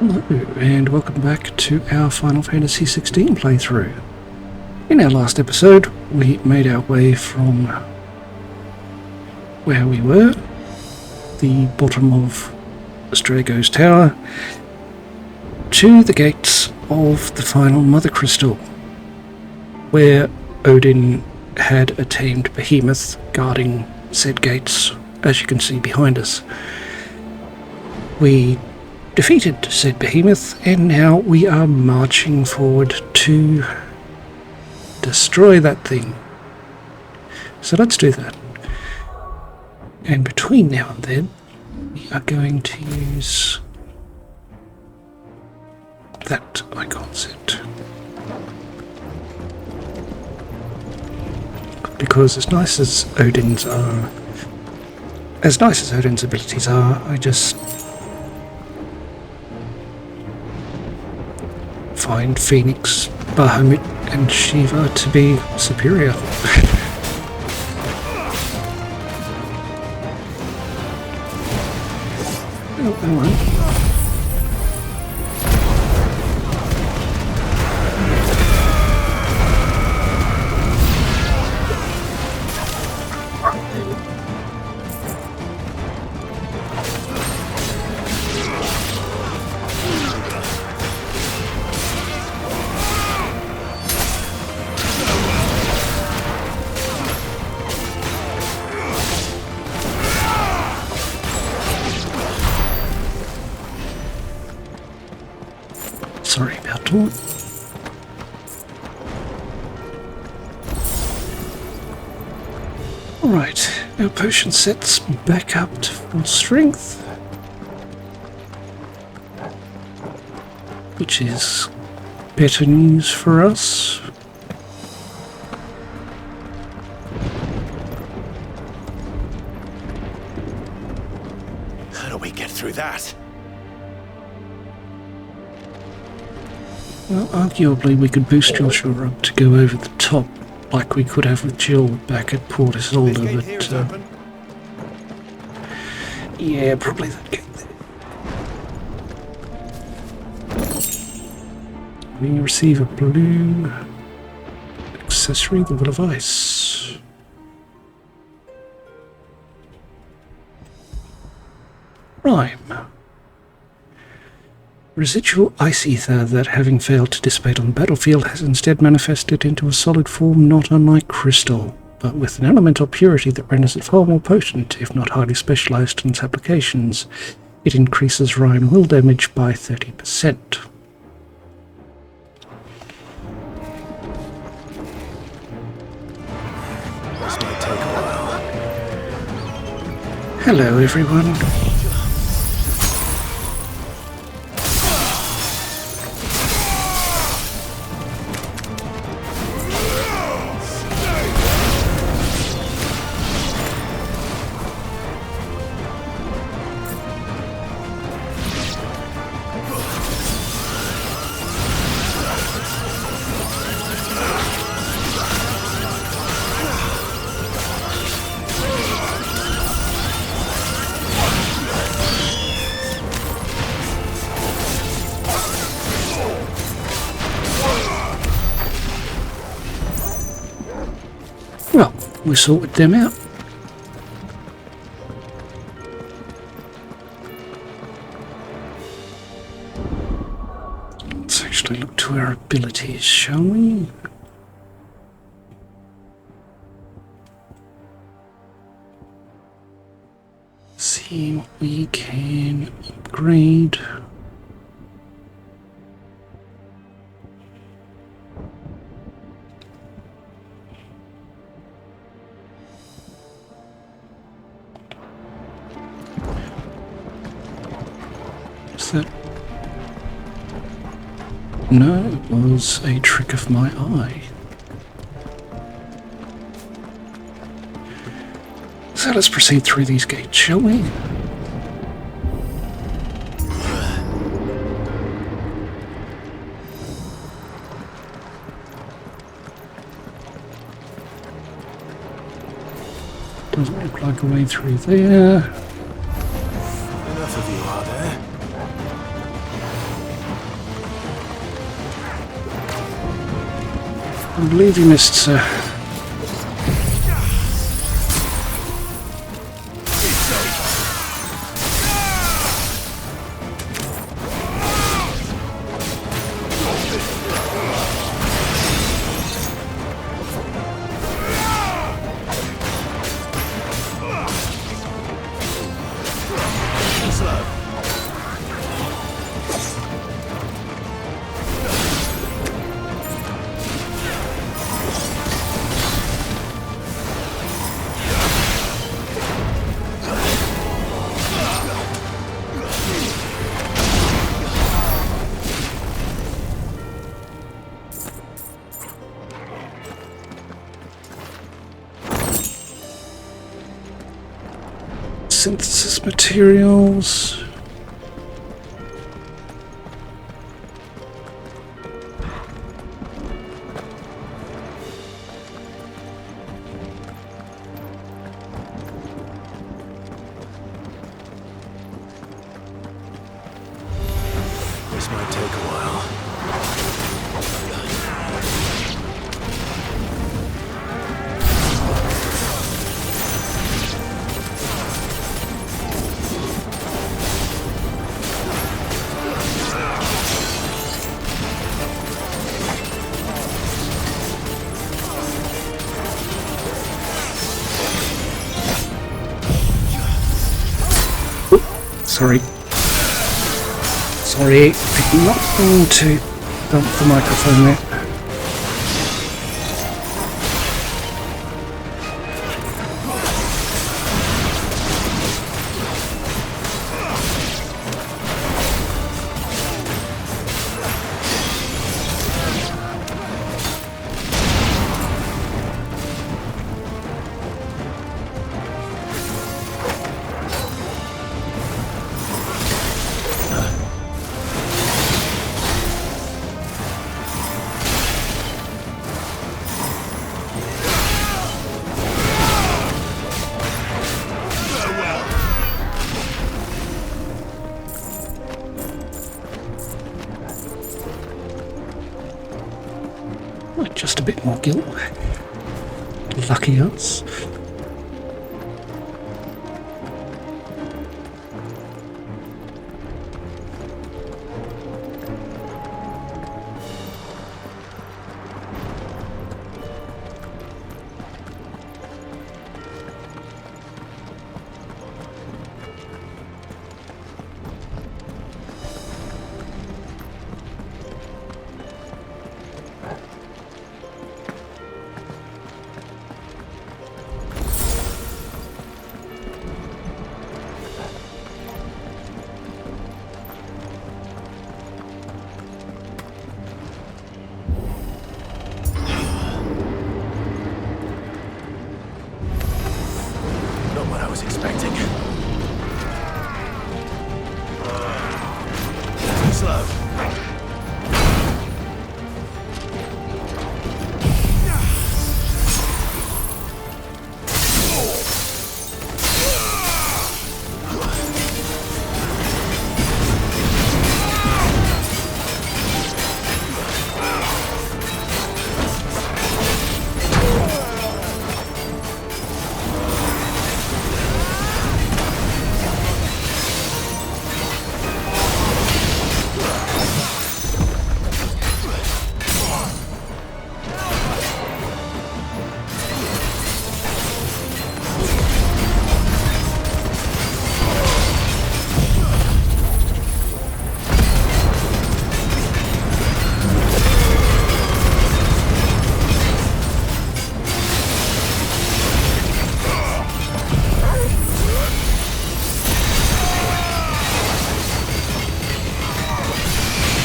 Hello, and welcome back to our Final Fantasy XVI playthrough. In our last episode, we made our way from where we were, the bottom of Strago's tower, to the gates of the final Mother Crystal, where Odin had a tamed behemoth guarding said gates, as you can see behind us. We defeated said behemoth, and now we are marching forward to destroy that thing. So let's do that. And between now and then, we are going to use that icon set. Because as nice as Odin's abilities are, I just find Phoenix, Bahamut and Shiva to be superior. Oh, hello. Sorry about that. Alright, our potion set's back up to full strength, which is better news for us. How do we get through that? Well, arguably we could boost Joshua up to go over the top, like we could have with Jill back at Port Isolde, but yeah, probably that gate there. We receive a blue accessory, the Will of Ice. Rhyme. Residual ice ether that, having failed to dissipate on the battlefield, has instead manifested into a solid form not unlike crystal, but with an elemental purity that renders it far more potent, if not highly specialized in its applications. It increases Rhyme will damage by 30%. This might take a while. Hello, everyone. Well, we sorted them out. Let's actually look to our abilities, shall we? See what we can upgrade. That? No, it was a trick of my eye. So let's proceed through these gates, shall we? Doesn't look like a way through there. Enough of you, are there? I believe you missed, sir. Synthesis materials. This might take a while. Sorry. Sorry, I'm not going to dump the microphone there. Just a bit more guilt. Lucky us.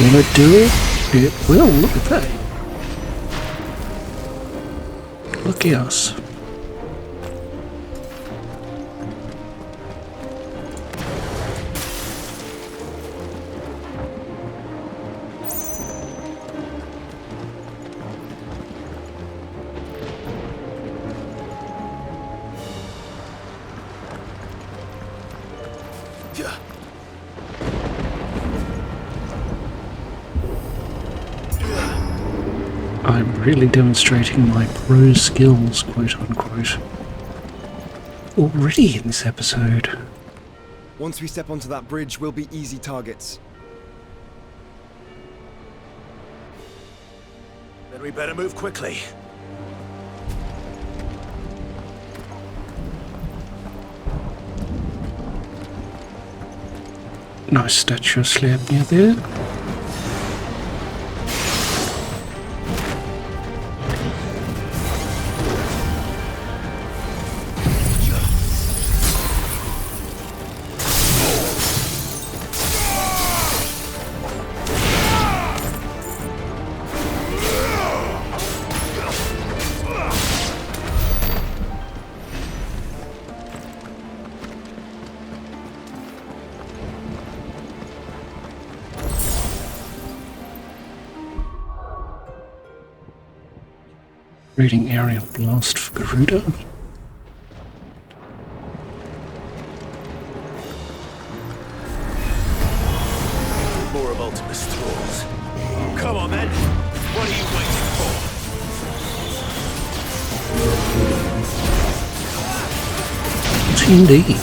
Will it do it? It will, look at that. Lucky us. I'm really demonstrating my pro skills, quote unquote, already in this episode. Once we step onto that bridge, we'll be easy targets. Then we better move quickly. Nice statue of Sleipnir there. Reading Aerial Blast for Garuda. More of Ultima's tools. Come on then! What are you waiting for? Indeed.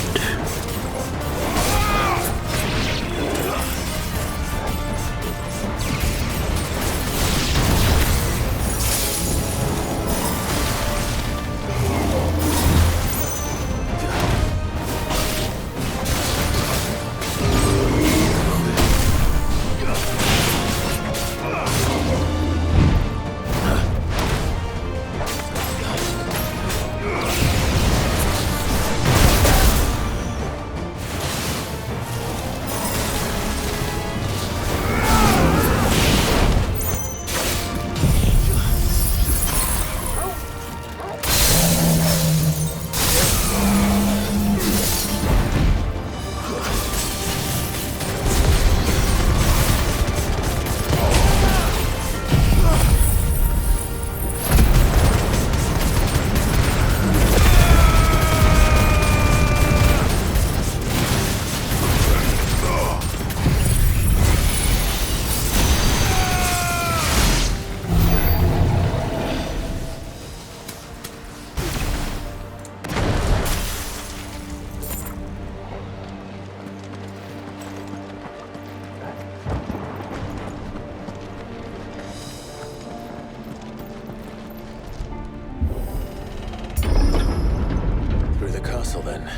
Then.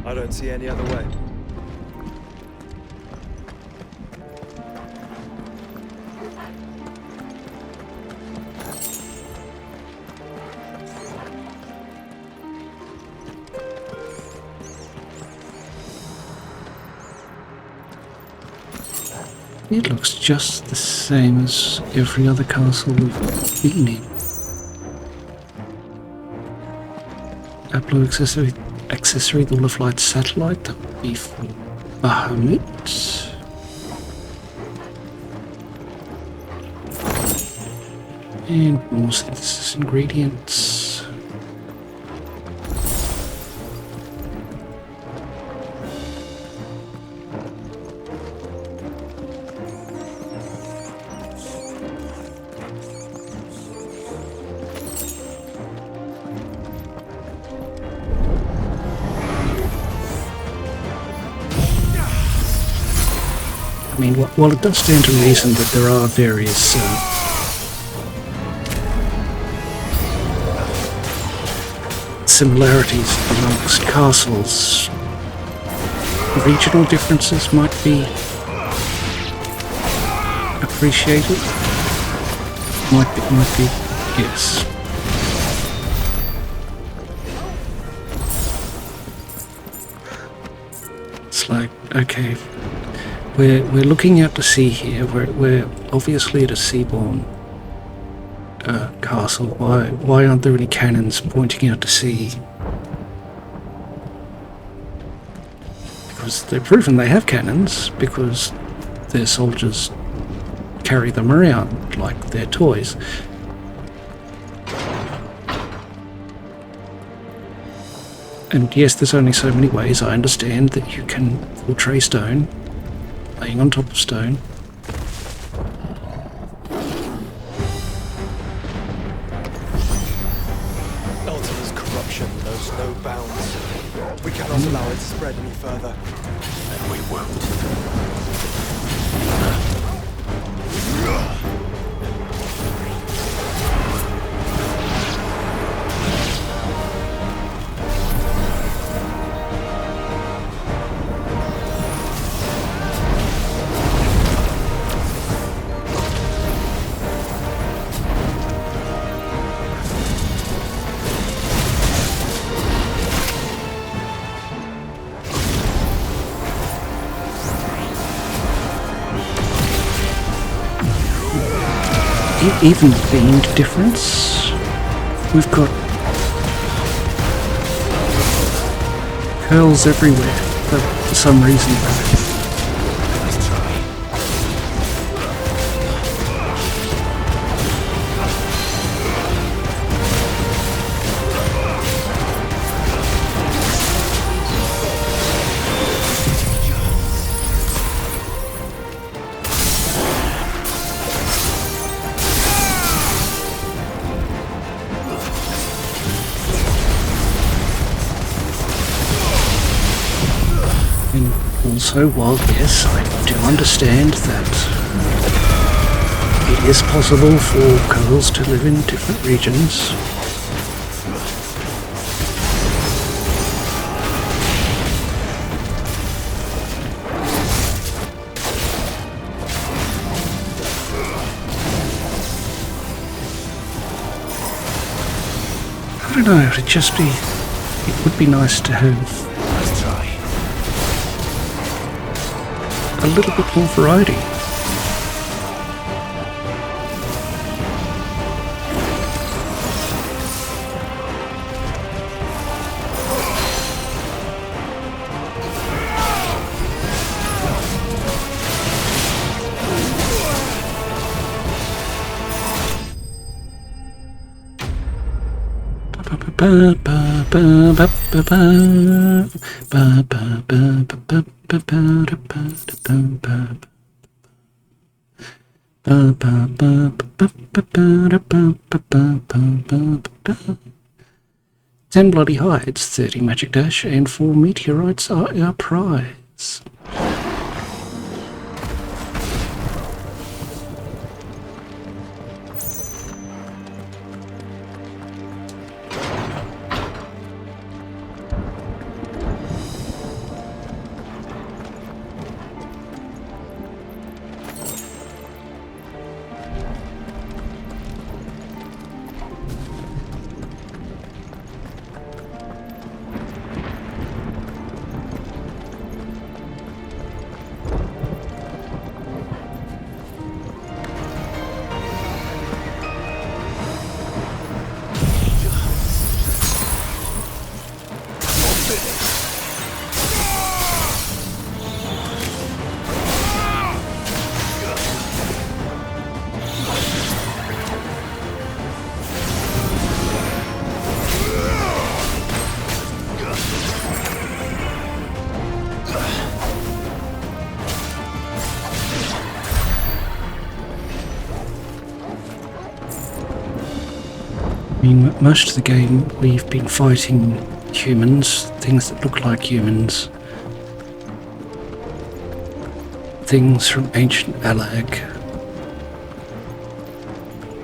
I don't see any other way. It looks just the same as every other castle we've been in. Ablo accessory, the Light satellite, that would be for Bahamut. And more synthesis ingredients. I mean, while it does stand to reason that there are various similarities amongst castles, regional differences might be appreciated. Might be, yes. It's like, okay. We're looking out to sea here. We're obviously at a seaborne castle. Why aren't there any cannons pointing out to sea? Because they've proven they have cannons, because their soldiers carry them around like they're toys. And yes, there's only so many ways. I understand that you can portray stone laying on top of stone. no bounds. We cannot allow it to spread any further. And we won't. Even themed difference. We've got curls everywhere for some reason though. Let's try. And also, while yes, I do understand that it is possible for girls to live in different regions, I don't know, it would be nice to have Let's try. a little bit more variety. Ten bloody hides, 30 magic dash, and 4 meteorites are our prize. I mean, most of the game we've been fighting humans, things that look like humans, things from ancient Alag,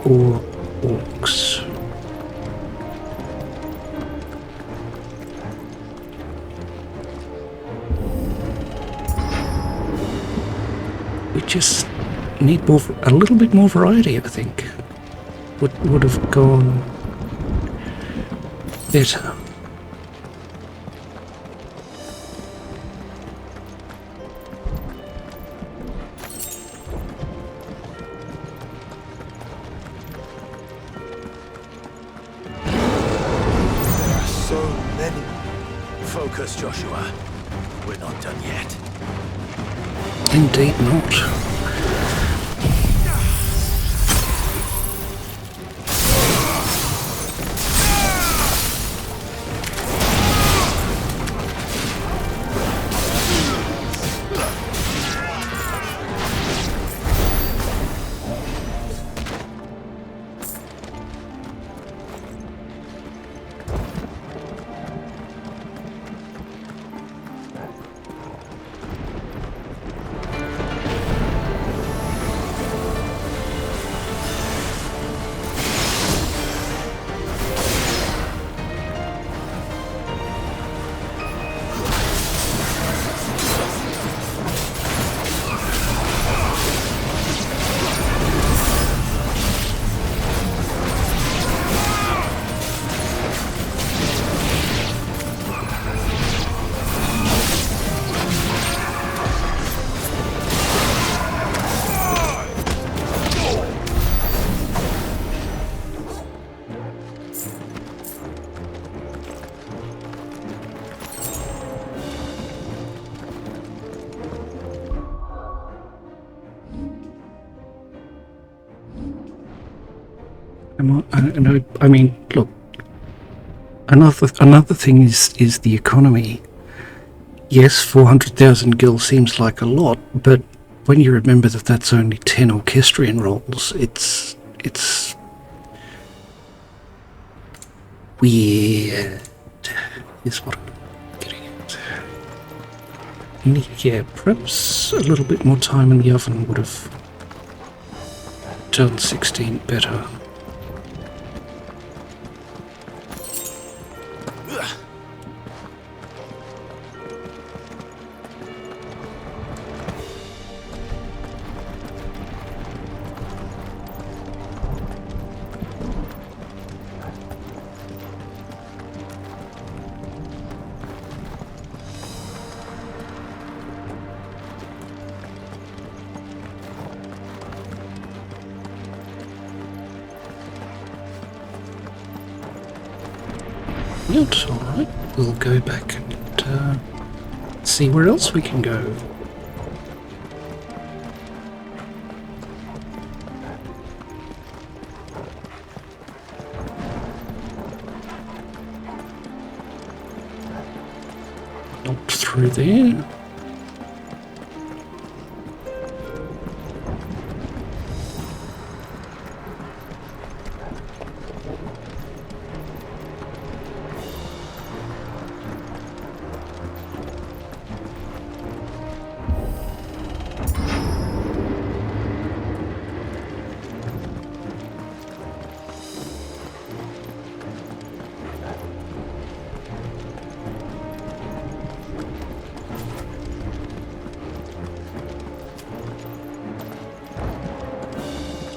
or orcs. We just need a little bit more variety, I think. Would have gone better. So many. Focus, Joshua. We're not done yet. Indeed not. I mean, look. Another thing is the economy. Yes, 400,000 gil seems like a lot, but when you remember that that's only 10 orchestrion rolls, it's weird. Is what I'm getting at. Yeah, perhaps a little bit more time in the oven would have done 16 better. It's alright. We'll go back and see where else we can go. Not through there.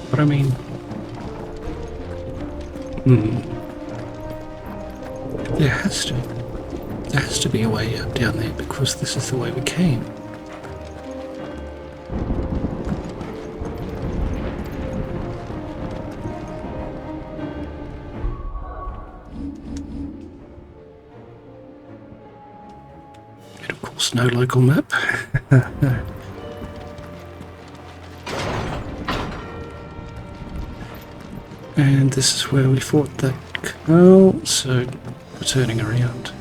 But I mean, there has to be a way out down there because this is the way we came. And of course, no local map. And this is where we fought that cow, so we're turning around.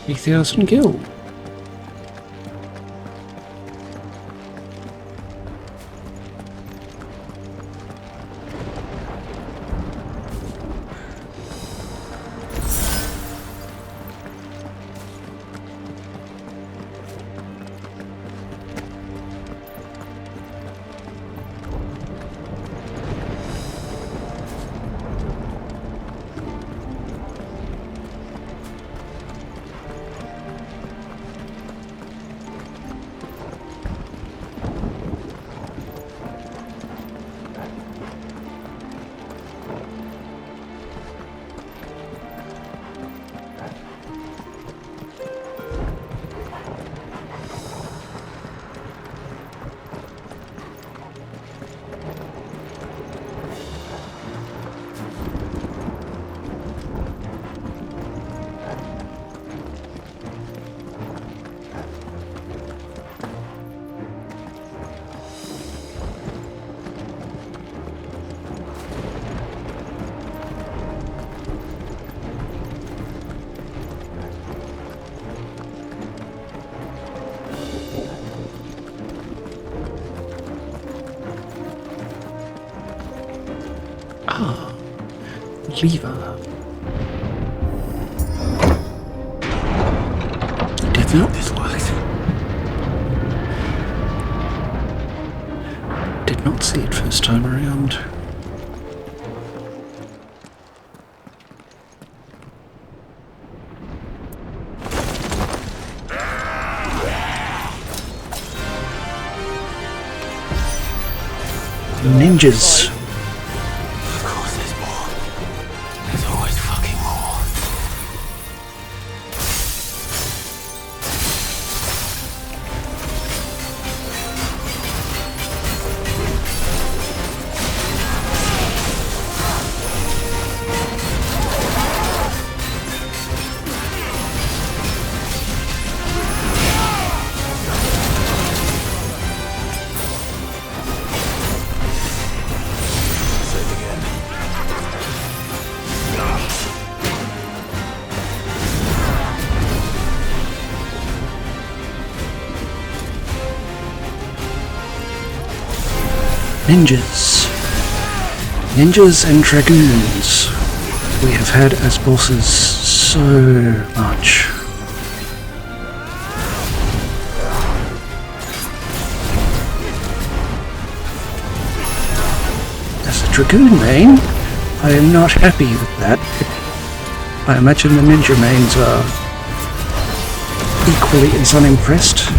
$3,000 gil. Lever. Did not. This works. Did not see it first time around. Ninjas. Ninjas. Ninjas and dragoons. We have had as bosses so much. As a dragoon main, I am not happy with that. I imagine the ninja mains are equally as unimpressed.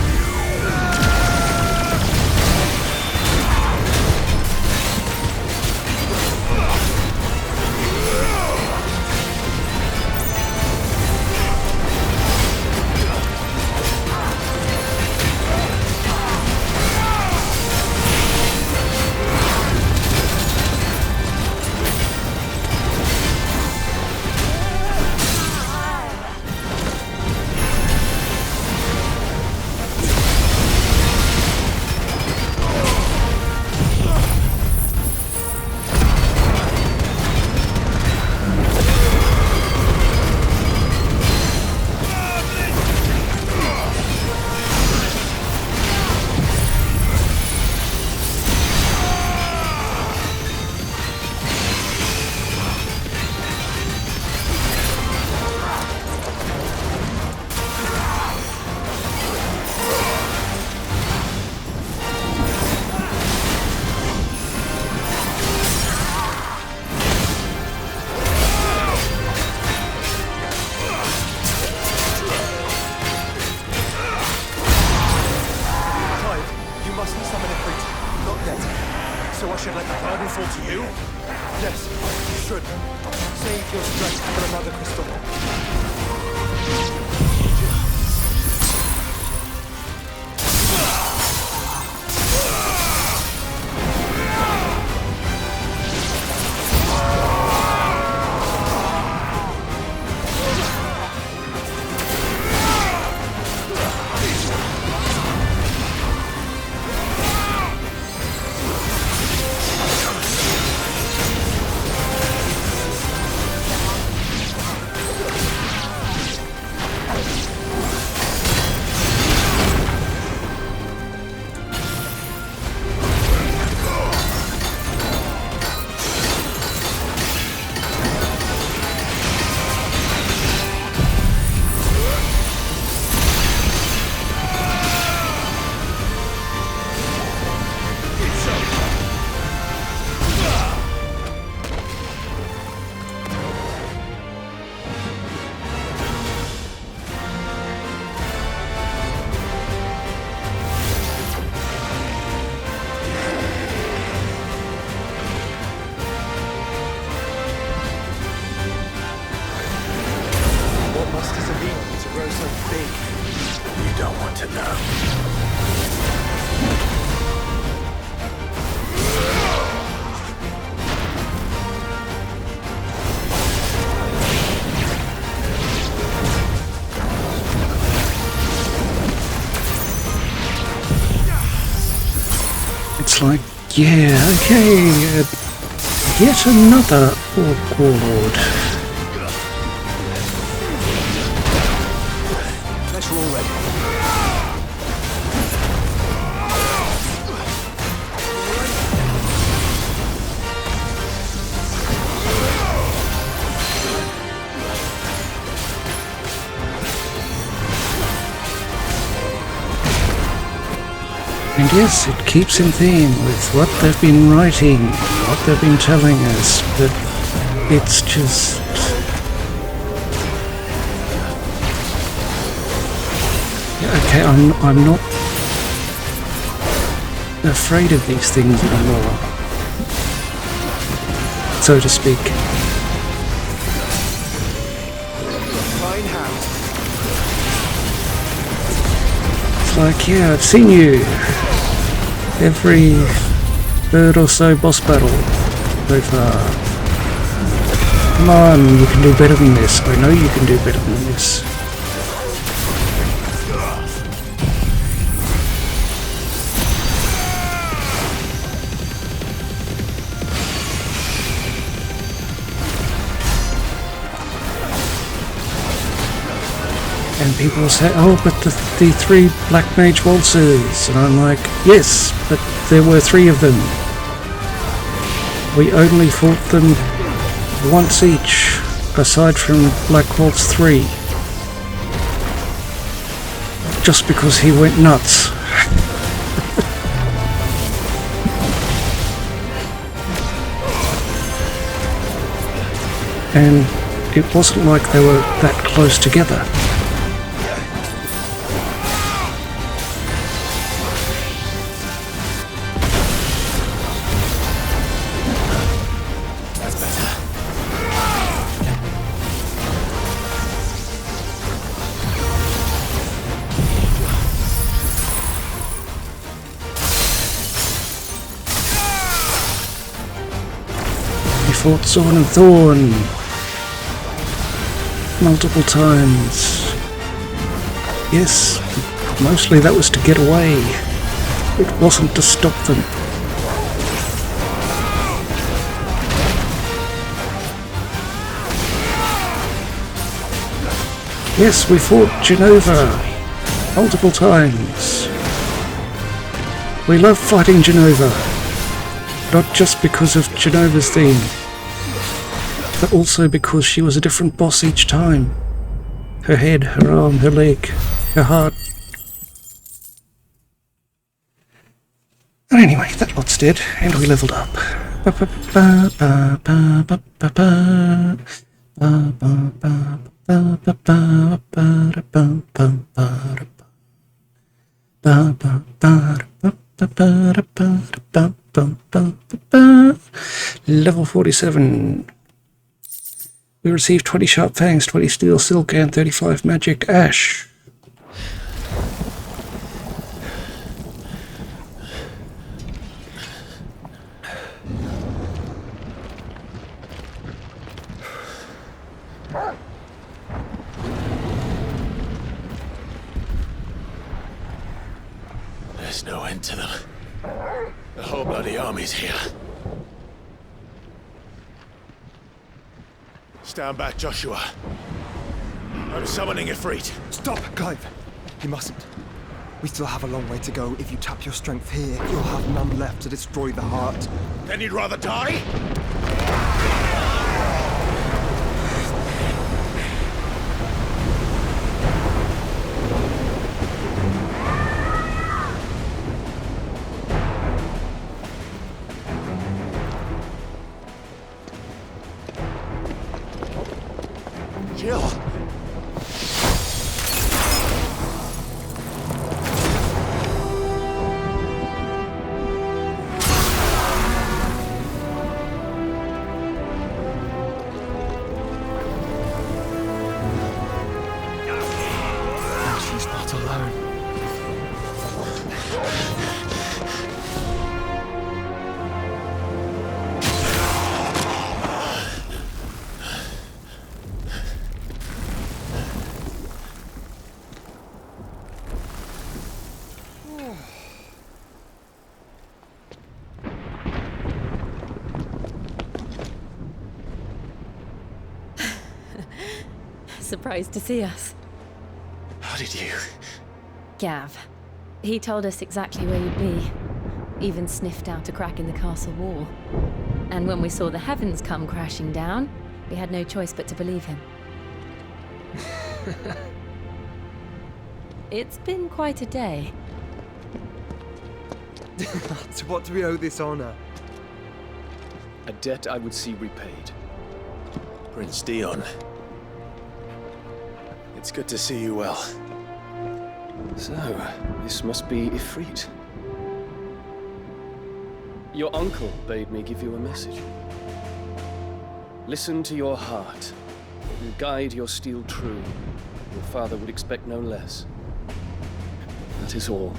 It's like, yeah, okay, yet another Orc Warlord. Let's roll ready. And yes, it keeps in theme with what they've been writing, what they've been telling us, but it's just... Yeah, okay, I'm not afraid of these things anymore, so to speak. Fine hand. It's like, yeah, I've seen you. Every third or so boss battle so far. Come on, you can do better than this. I know you can do better than this. And people say, oh, but the three Black Mage Waltzers. And I'm like, yes, but there were three of them. We only fought them once each, aside from Black Waltz 3. Just because he went nuts. And it wasn't like they were that close together. That's better. We fought Zorn and Thorn multiple times. Yes, mostly that was to get away. It wasn't to stop them. Yes, we fought Genova multiple times. We love fighting Genova, not just because of Genova's theme, but also because she was a different boss each time. Her head, her arm, her leg, her heart. And anyway, that lot's dead, and we leveled up. Level 47. We received 20 sharp fangs, 20 steel silk, and 35 magic ash. There's no end to them. The whole bloody army's here. Stand back, Joshua. I'm summoning Ifrit. Stop, Clive! You mustn't. We still have a long way to go. If you tap your strength here, you'll have none left to destroy the heart. Then you'd rather die? Jill! She's not alone. Surprised to see us. How did you? Gav. He told us exactly where you'd be. Even sniffed out a crack in the castle wall. And when we saw the heavens come crashing down, we had no choice but to believe him. It's been quite a day. To what do we owe this honor? A debt I would see repaid. Prince Dion. It's good to see you well. So, this must be Ifrit. Your uncle bade me give you a message. Listen to your heart, and guide your steel true. Your father would expect no less. That is all.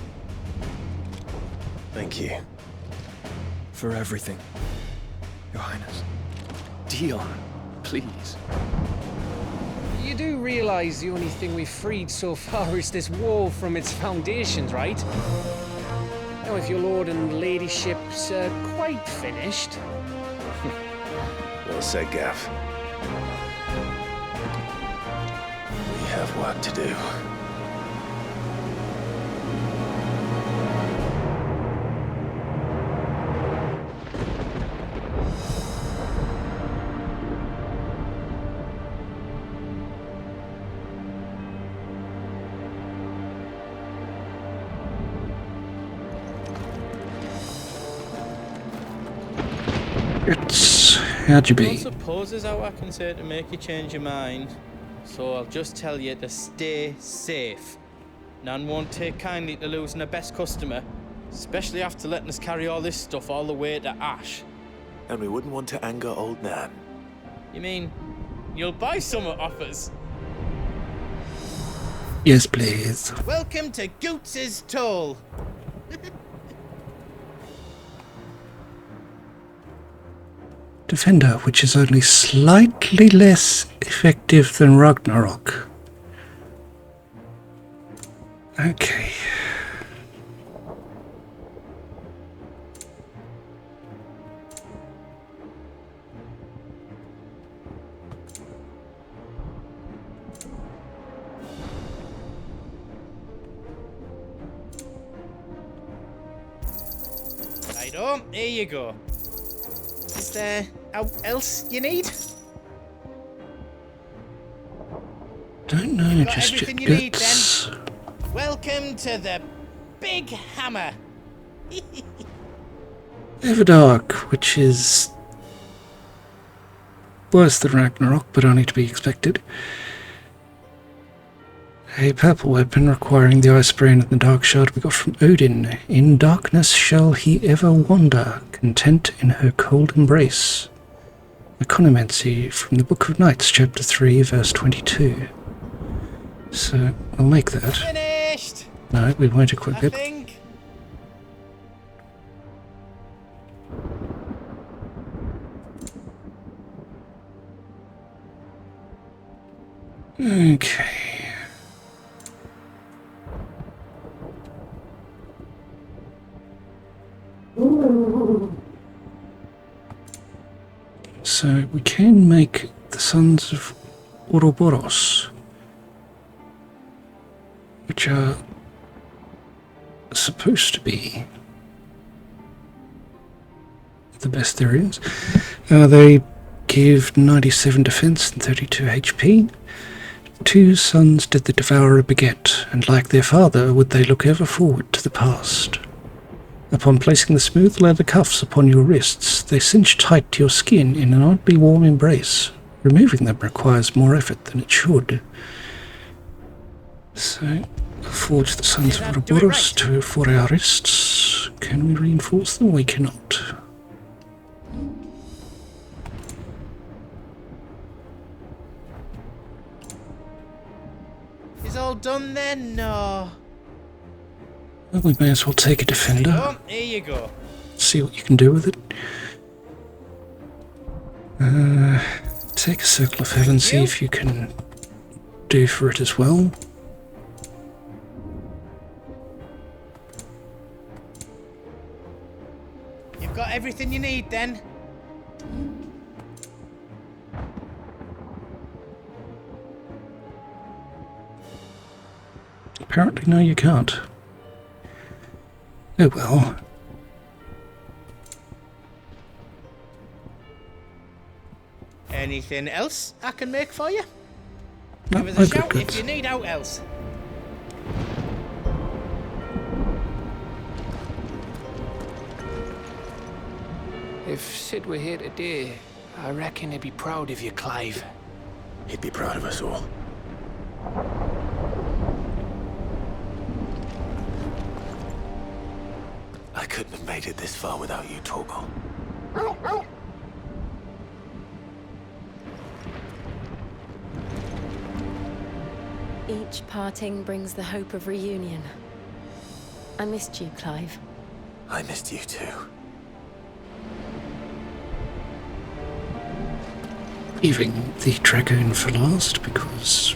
Thank you. For everything, Your Highness. Dion, please. You do realize the only thing we've freed so far is this wall from its foundations, right? Now, if your lord and ladyship's quite finished. Well said, Gav. We have work to do. It's... how'd you I don't be? suppose there's how I can say to make you change your mind. So I'll just tell you to stay safe. Nan won't take kindly to losing her best customer, especially after letting us carry all this stuff all the way to Ash. And we wouldn't want to anger old Nan. You mean, you'll buy some off us? Yes, please. Welcome to Goots's Toll. Defender, which is only slightly less effective than Ragnarok. Okay. Righto, here you go. Is there else you need? Don't know, Got just everything your you need, guts. Welcome to the Big Hammer. Everdark, which is worse than Ragnarok, but only to be expected. A purple weapon requiring the ice brain and the dark shard we got from Odin. In darkness shall he ever wander, content in her cold embrace. Economancy from the Book of Knights, chapter 3, verse 22. So, we'll make that. Finished. No, we won't equip I it. think. Okay. So we can make the Sons of Ouroboros, which are supposed to be the best there is. They give 97 defense and 32 HP. Two sons did the devourer beget, and like their father would they look ever forward to the past. Upon placing the smooth leather cuffs upon your wrists, they cinch tight to your skin in an oddly warm embrace. Removing them requires more effort than it should. So, forge the Sons of Ouroboros for our wrists. Can we reinforce them? We cannot. Is all done then? No. Well, we may as well take a defender. Oh, here you go. See what you can do with it. Take a circle of hell and see if you can do for it as well. You've got everything you need then. Apparently, no, you can't. Oh well. Anything else I can make for you? No, Give us a I've got shout if goods. you need out else. If Sid were here today, I reckon he'd be proud of you, Clive. He'd be proud of us all. I couldn't have made it this far without you, Torgal. Each parting brings the hope of reunion. I missed you, Clive. I missed you too. Leaving the Dragoon for last because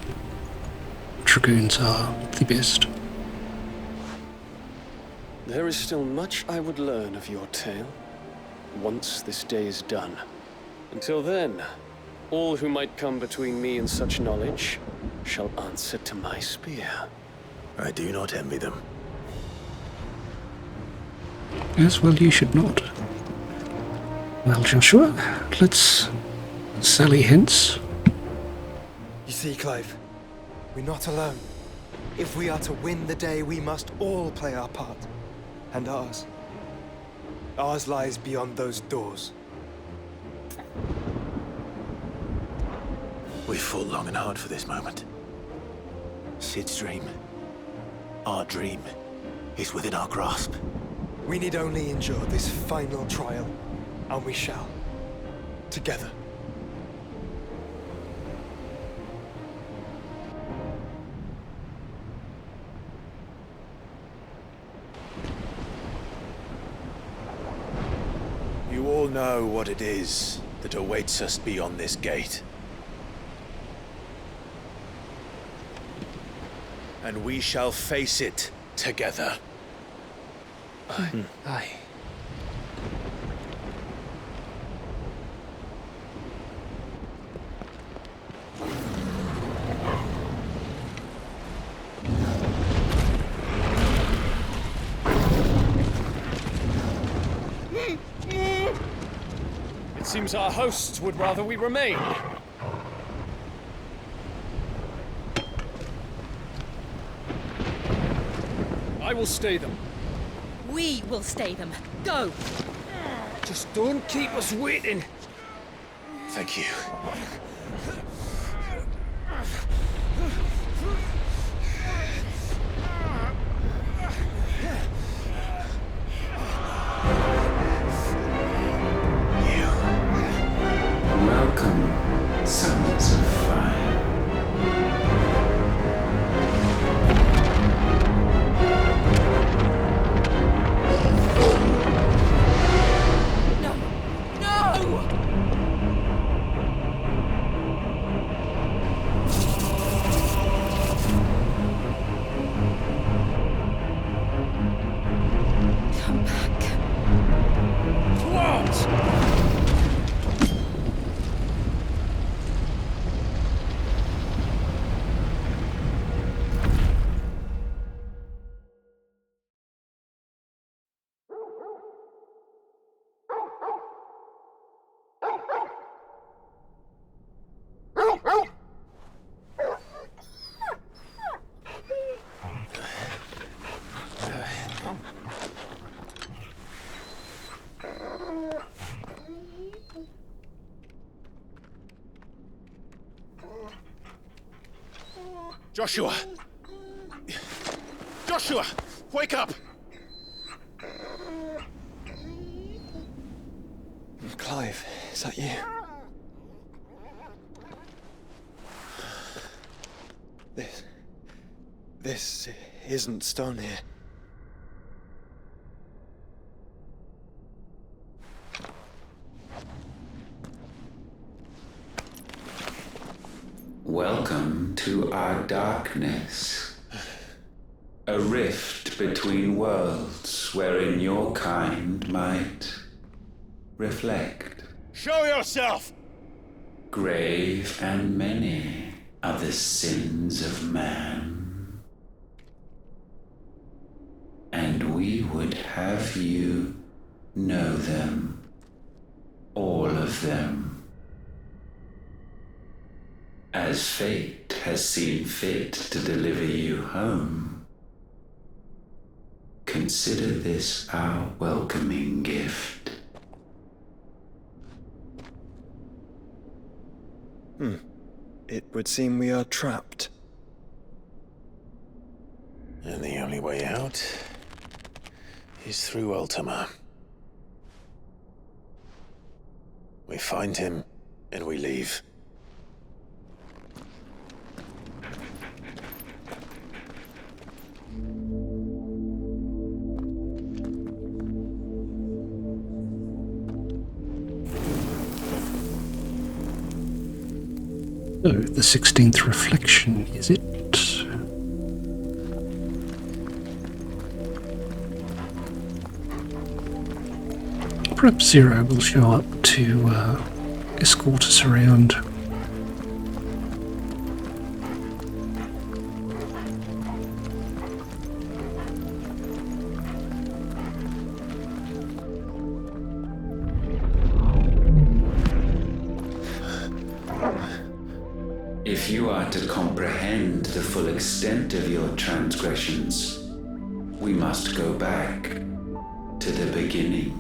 Dragoons are the best. There is still much I would learn of your tale, once this day is done. Until then, all who might come between me and such knowledge shall answer to my spear. I do not envy them. As well you should not. Well, Joshua, let's sally hence. You see, Clive, we're not alone. If we are to win the day, we must all play our part. And ours. Ours lies beyond those doors. We've fought long and hard for this moment. Sid's dream, our dream, is within our grasp. We need only endure this final trial, and we shall. Together. You all know what it is that awaits us beyond this gate. And we shall face it together. Aye. It seems our hosts would rather we remain. I will stay them. We will stay them. Go! Just don't keep us waiting. Thank you. Welcome, sons of fire. Come back. What? Joshua! Joshua! Wake up! Clive, is that you? This isn't stone here. Welcome to our darkness. A rift between worlds wherein your kind might reflect. Show yourself! Grave and many are the sins of man. And we would have you know them, all of them. As fate has seen fit to deliver you home, consider this our welcoming gift. It would seem we are trapped. And the only way out is through Ultima. We find him, and we leave. So, the 16th reflection, is it? Perhaps Zero will show up to escort us around. If you are to comprehend the full extent of your transgressions, we must go back to the beginning.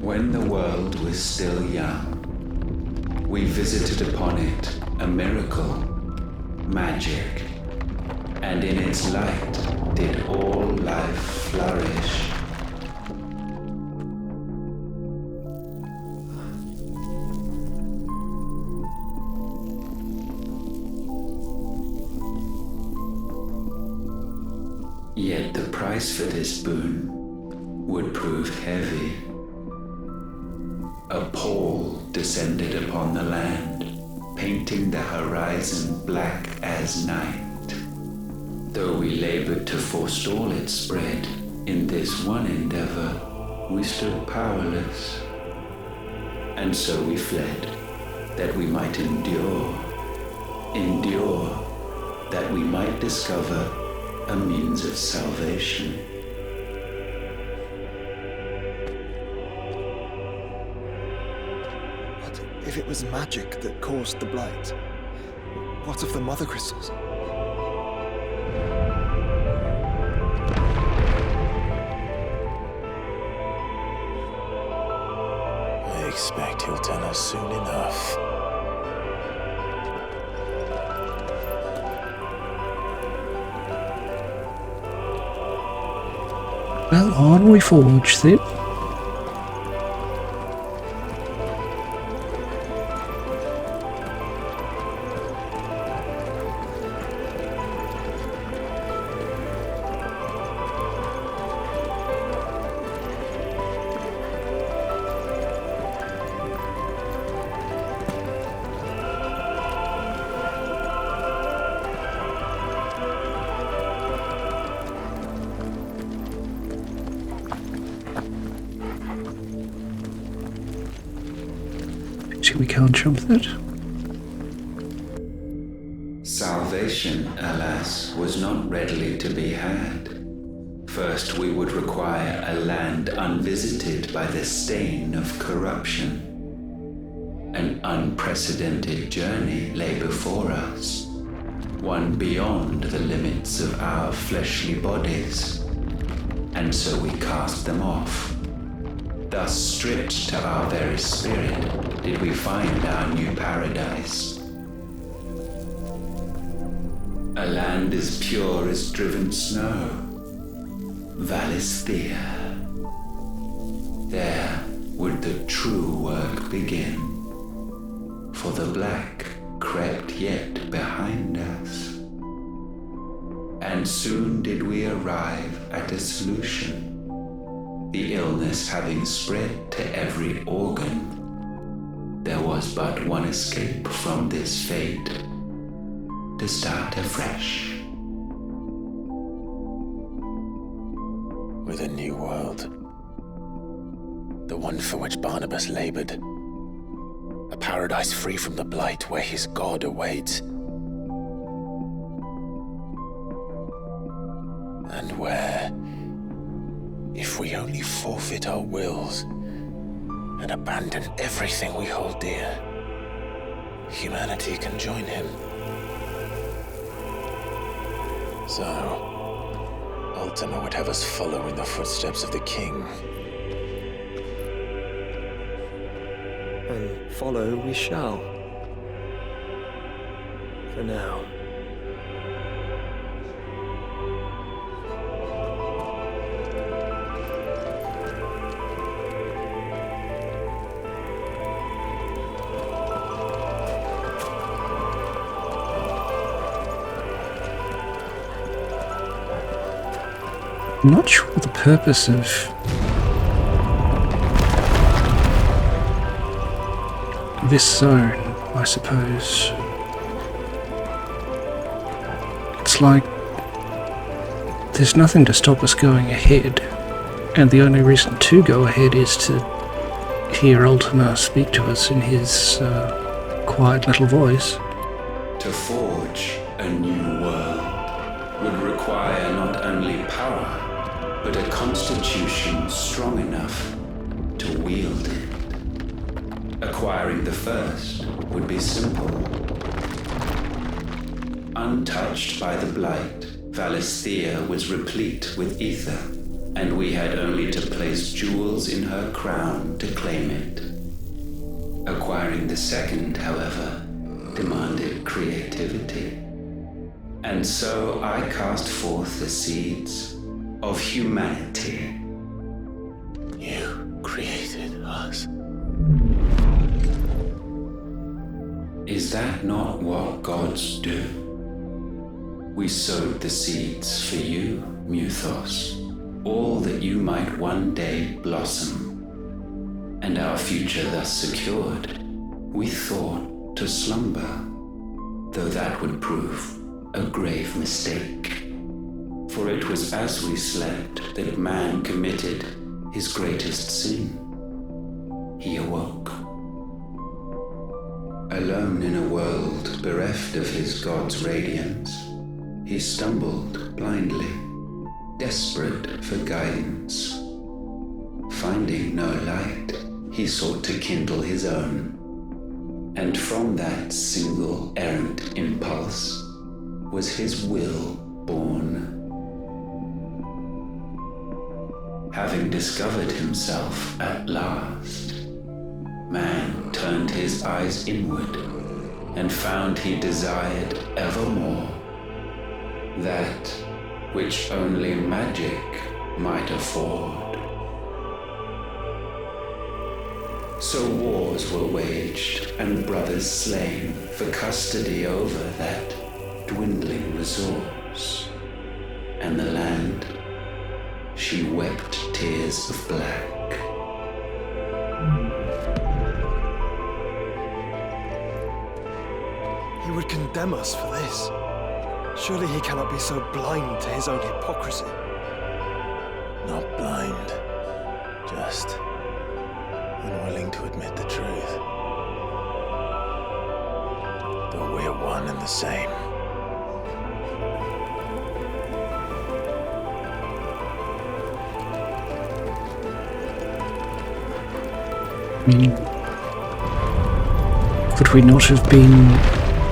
When the world was still young, we visited upon it a miracle, magic, and in its light did all life flourish. Yet the price for this boon would prove heavy. A pall descended upon the land, painting the horizon black as night. Though we labored to forestall its spread, in this one endeavor, we stood powerless. And so we fled, that we might endure, that we might discover a means of salvation. But if it was magic that caused the blight, what of the mother crystals? I expect he'll tell us soon enough. Well, on we forge then. We can't jump that. Salvation, alas, was not readily to be had. First, we would require a land unvisited by the stain of corruption. An unprecedented journey lay before us, one beyond the limits of our fleshly bodies. And so we cast them off. Thus, stripped to our very spirit, did we find our new paradise. A land as pure as driven snow. Valisthea. There would the true work begin. For the black crept yet behind us. And soon did we arrive at a solution. The illness having spread to every organ, there was but one escape from this fate, to start afresh. With a new world. The one for which Barnabas labored. A paradise free from the blight where his God awaits. And where, if we only forfeit our wills and abandon everything we hold dear, humanity can join him. So, Ultima would have us follow in the footsteps of the king. And follow we shall. For now. I'm not sure the purpose of this zone, I suppose. It's like there's nothing to stop us going ahead, and the only reason to go ahead is to hear Ultima speak to us in his quiet little voice. To forge a new world would require not only power, but a constitution strong enough to wield it. Acquiring the first would be simple. Untouched by the blight, Valisthea was replete with ether, and we had only to place jewels in her crown to claim it. Acquiring the second, however, demanded creativity. And so I cast forth the seeds of humanity. You created us. Is that not what gods do? We sowed the seeds for you, Muthos, all that you might one day blossom. And our future thus secured, we thought to slumber, though that would prove a grave mistake. For it was as we slept that man committed his greatest sin. He awoke. Alone in a world bereft of his god's radiance, he stumbled blindly, desperate for guidance. Finding no light, he sought to kindle his own. And from that single errant impulse was his will born. Having discovered himself at last, man turned his eyes inward and found he desired evermore that which only magic might afford. So wars were waged and brothers slain for custody over that dwindling resource, and the land, she wept tears of black. He would condemn us for this. Surely he cannot be so blind to his own hypocrisy. Not blind, just unwilling to admit the truth. Though we're one and the same.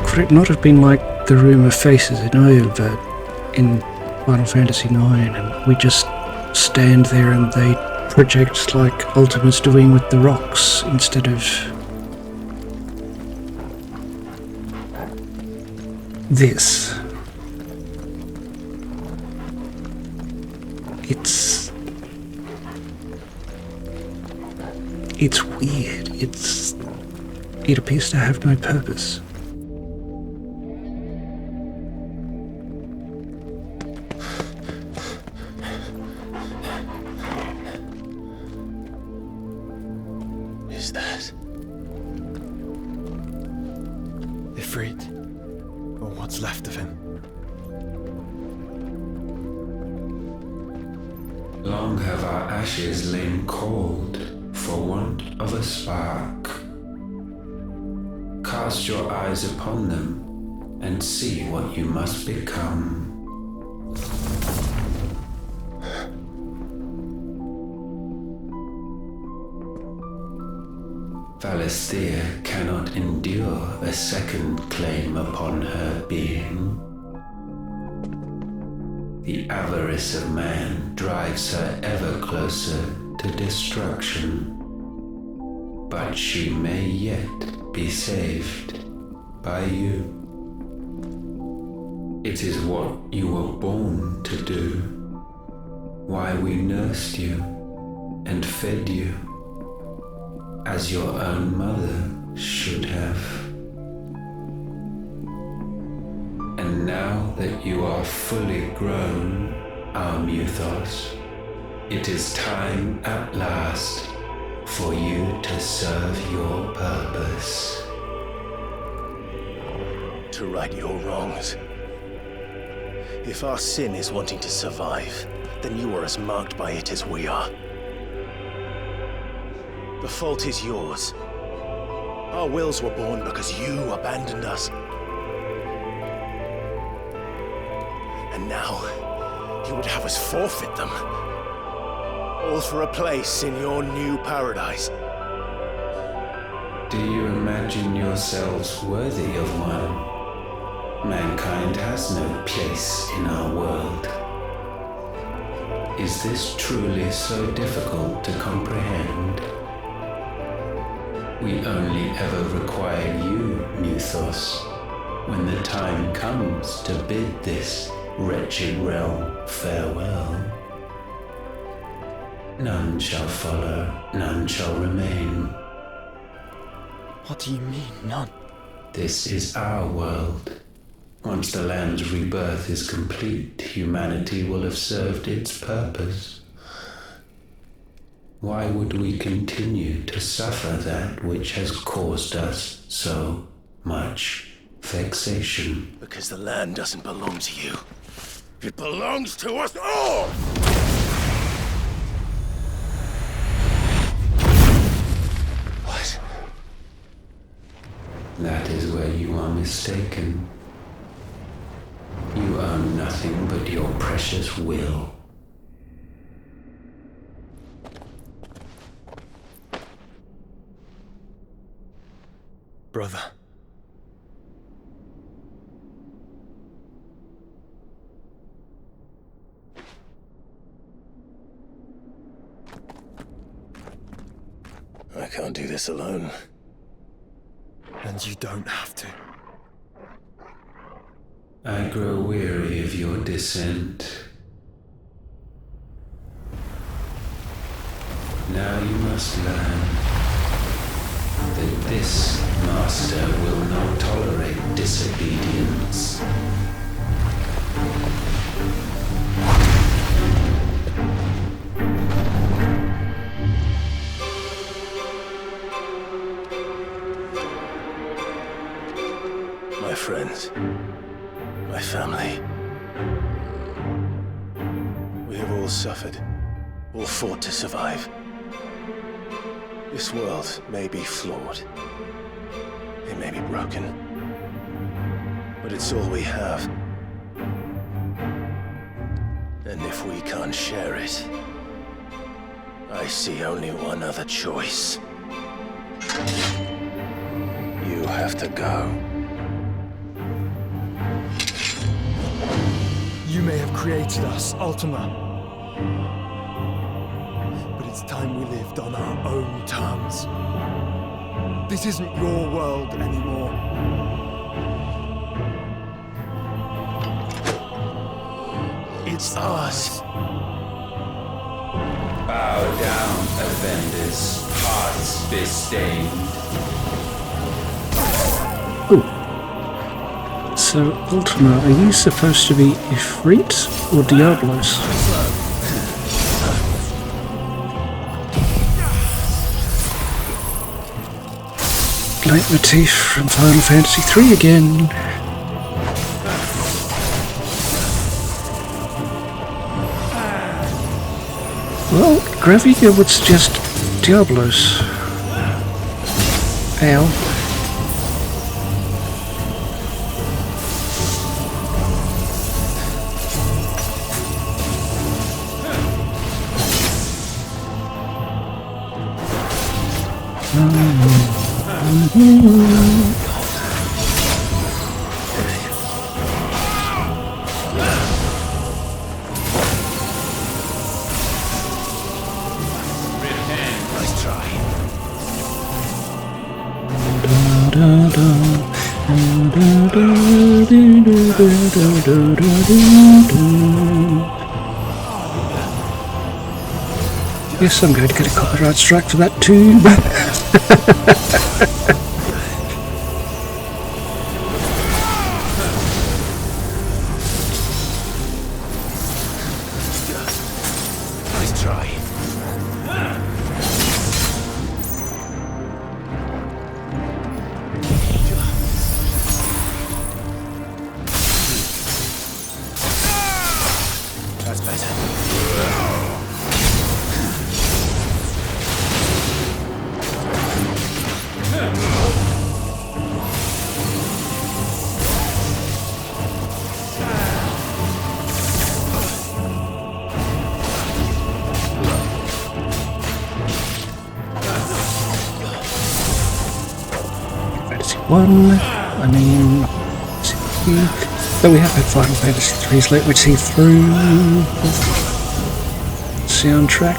Could it not have been like the room of faces in in Final Fantasy IX, and we just stand there and they project like Ultima's doing with the rocks instead of this? It's weird. It appears to have no purpose. Is that Ifrit, or what's left of him? Long have our ashes lain cold for want of a spark. Cast your eyes upon them and see what you must become. Valisthea cannot endure a second claim upon her being. The avarice of man drives her ever closer to destruction. But she may yet be saved by you. It is what you were born to do, why we nursed you and fed you, as your own mother should have. And now that you are fully grown, our Muthos, it is time at last for you to serve your purpose. to right your wrongs? If our sin is wanting to survive, then you are as marked by it as we are. The fault is yours. Our wills were born because you abandoned us. And now, you would have us forfeit them. All for a place in your new paradise. Do you imagine yourselves worthy of one? Mankind has no place in our world. Is this truly so difficult to comprehend? We only ever require you, Muthos, when the time comes to bid this wretched realm farewell. None shall follow, none shall remain. What do you mean, none? This is our world. Once the land's rebirth is complete, humanity will have served its purpose. Why would we continue to suffer that which has caused us so much vexation? Because the land doesn't belong to you. It belongs to us all! What? That is where you are mistaken. You own nothing but your precious will. Brother. I can't do this alone. And you don't have to. I grow weary of your dissent. Now you must learn that this master will not tolerate disobedience. My friends, my family. We have all suffered, all fought to survive. This world may be flawed. It may be broken. But it's all we have. And if we can't share it, I see only one other choice. You have to go. You may have created us, Ultima. But it's time we lived on our own terms. This isn't your world anymore. It's ours. Bow down, offenders, hearts be-stained. So, Ultima, are you supposed to be Ifrit or Diablos? Leitmotif from Final Fantasy III again. Well, Gravia would suggest Diablos. Ow. Nice try. Yes, I'm going to get a copyright strike for that too. Nice try. That's better. Fantasy 1, I mean, though we have had Final Fantasy III's Let me see through. soundtrack.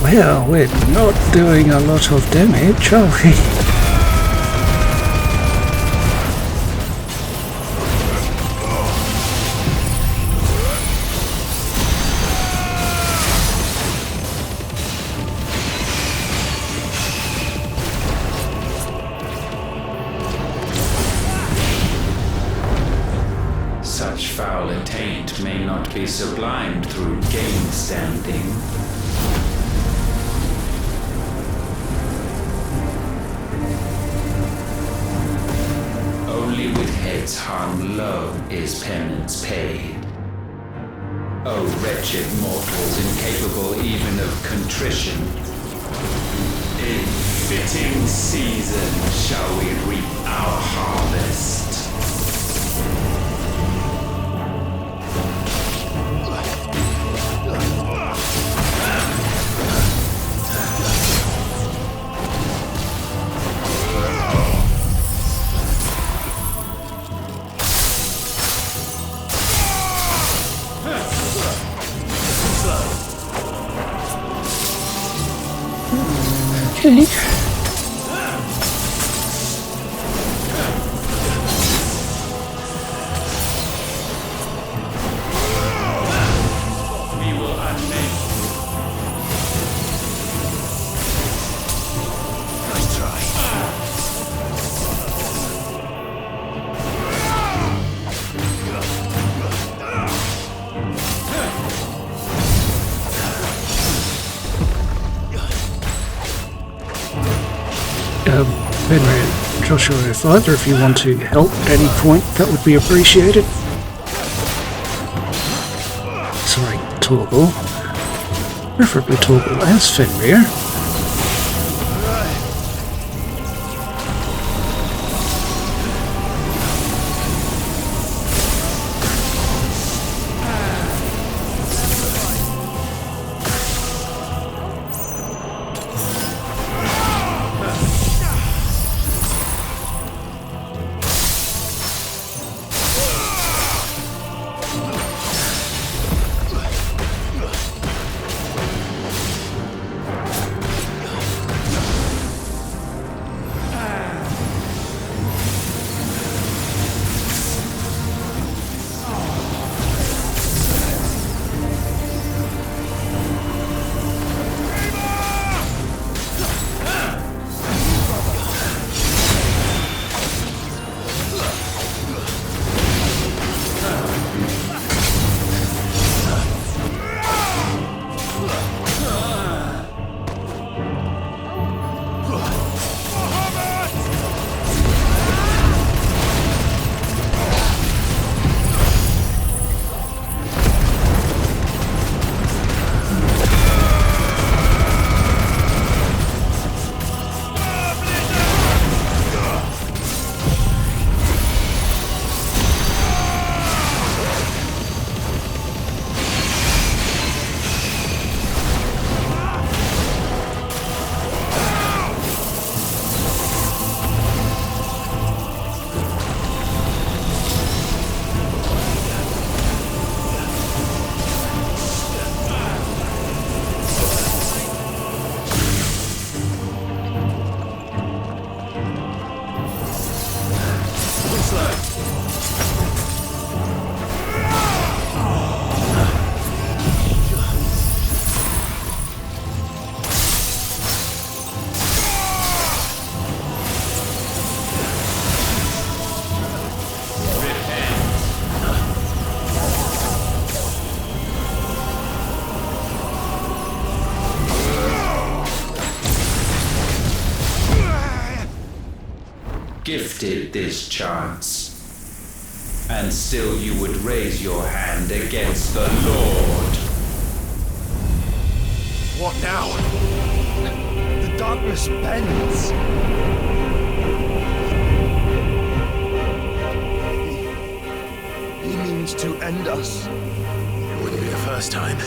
Well, we're not doing a lot of damage, are we? Such foul attaint may not be sublimed through game standing. Only with heads hung low is penance paid. O wretched mortals incapable even of contrition, in fitting season shall we reap our harvest. Okay. Henry, Joshua, if either of you want to help at any point, that would be appreciated. Sorry, Torgal. Preferably Torgal as Fenrir. granted this chance. And still you would raise your hand against the Lord. What now? The darkness bends. He means to end us. It wouldn't be the first time.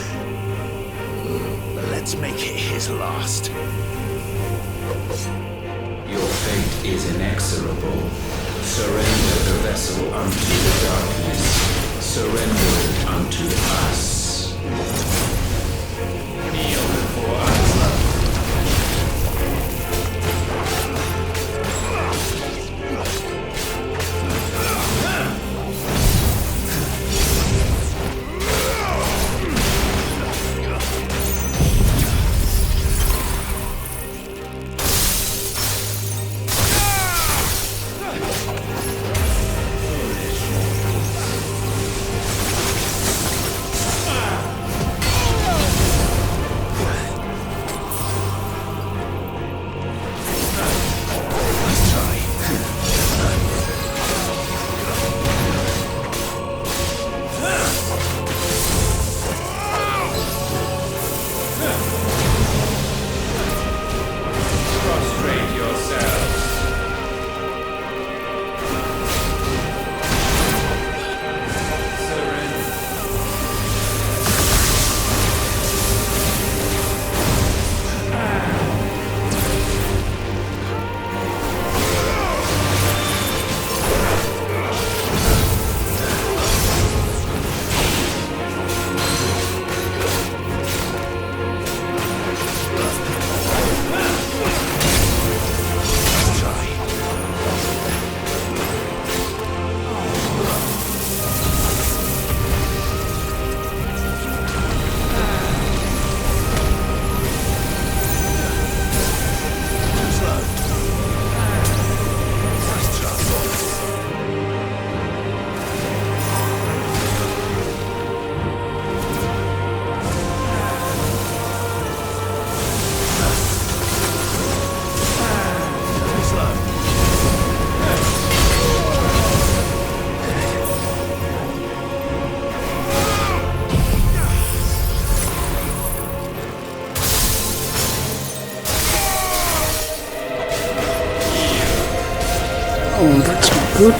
But let's make it his last. Your fate is inexorable. Surrender the vessel unto the darkness. Surrender it unto us. Kneel before us. Oh, that's not good.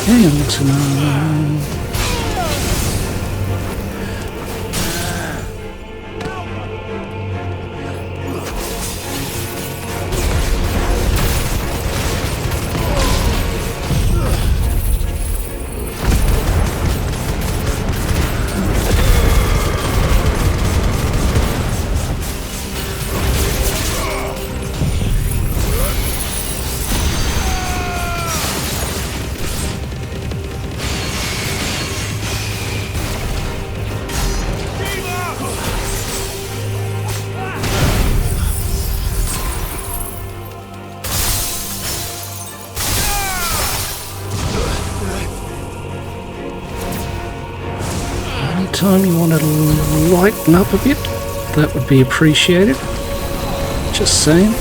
Hey, Ultima. Anytime you want to lighten up a bit, that would be appreciated. Just saying.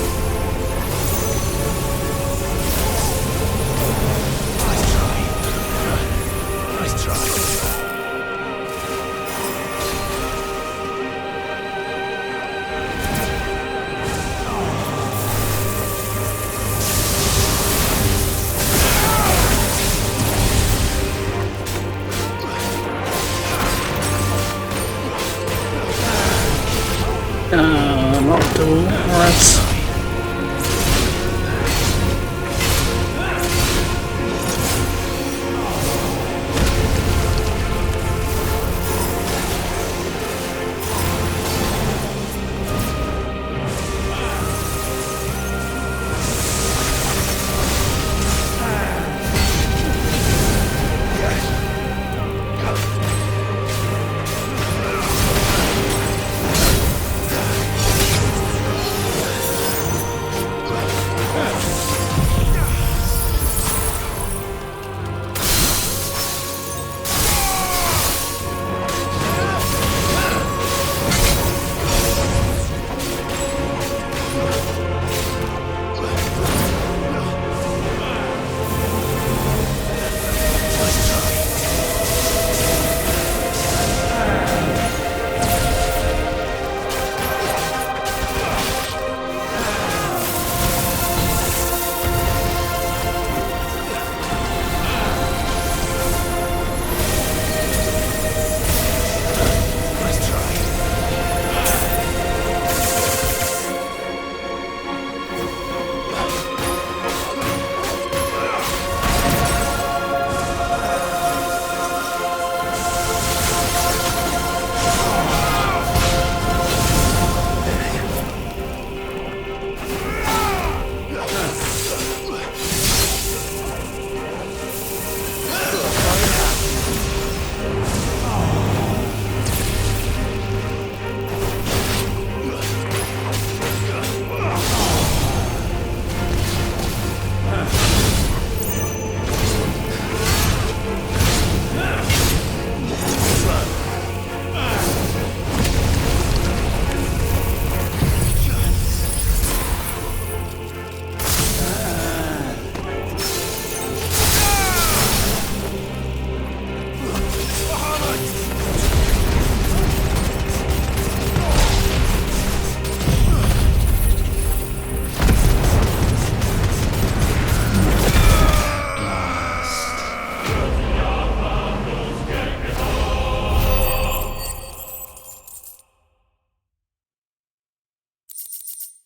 Not doing it. Alright.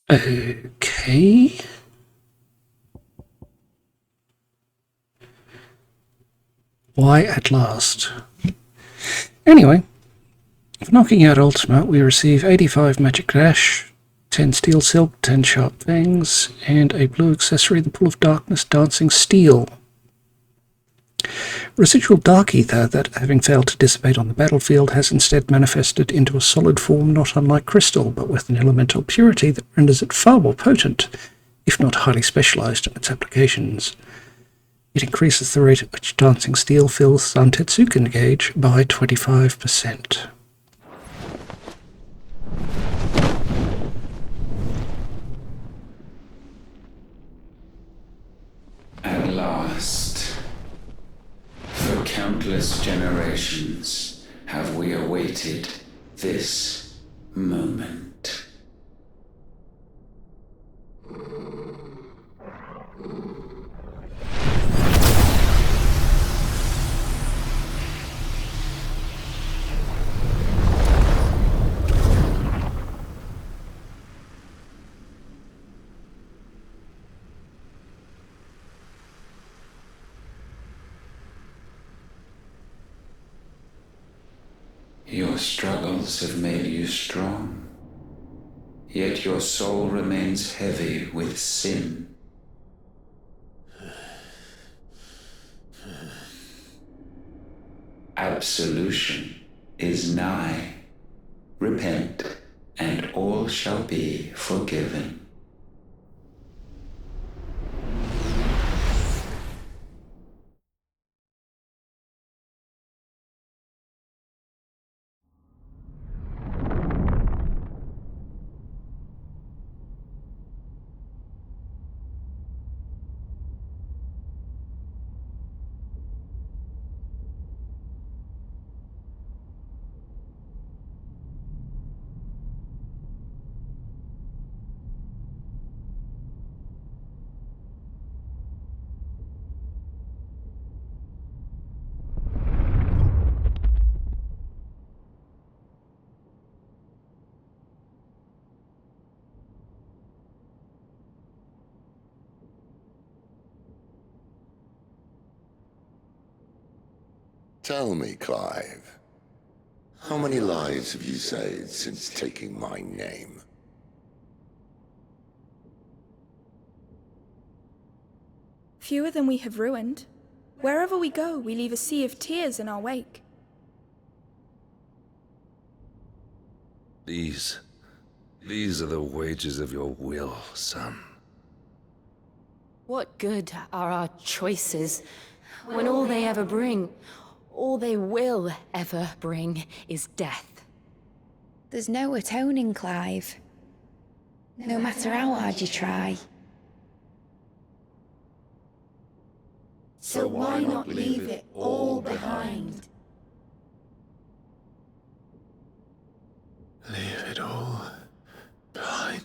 Okay. Why at last? Anyway, for knocking out Ultima, we receive 85 magic dash, 10 steel silk, 10 sharp fangs, and a blue accessory, the Pull of Darkness Dancing Steel. Residual dark ether that, having failed to dissipate on the battlefield, has instead manifested into a solid form not unlike crystal, but with an elemental purity that renders it far more potent, if not highly specialized in its applications. It increases the rate at which dancing steel fills Santetsuken gauge by 25%. At last, for countless generations, have we awaited this moment. Your struggles have made you strong, yet your soul remains heavy with sin. Absolution is nigh. Repent, and all shall be forgiven. Tell me, Clive, how many lives have you saved since taking my name? Fewer than we have ruined. Wherever we go, we leave a sea of tears in our wake. These are the wages of your will, son. What good are our choices when all they ever bring, all they will ever bring, is death? There's no atoning, Clive. No matter how hard you try. So why not leave it all behind? Leave it all behind.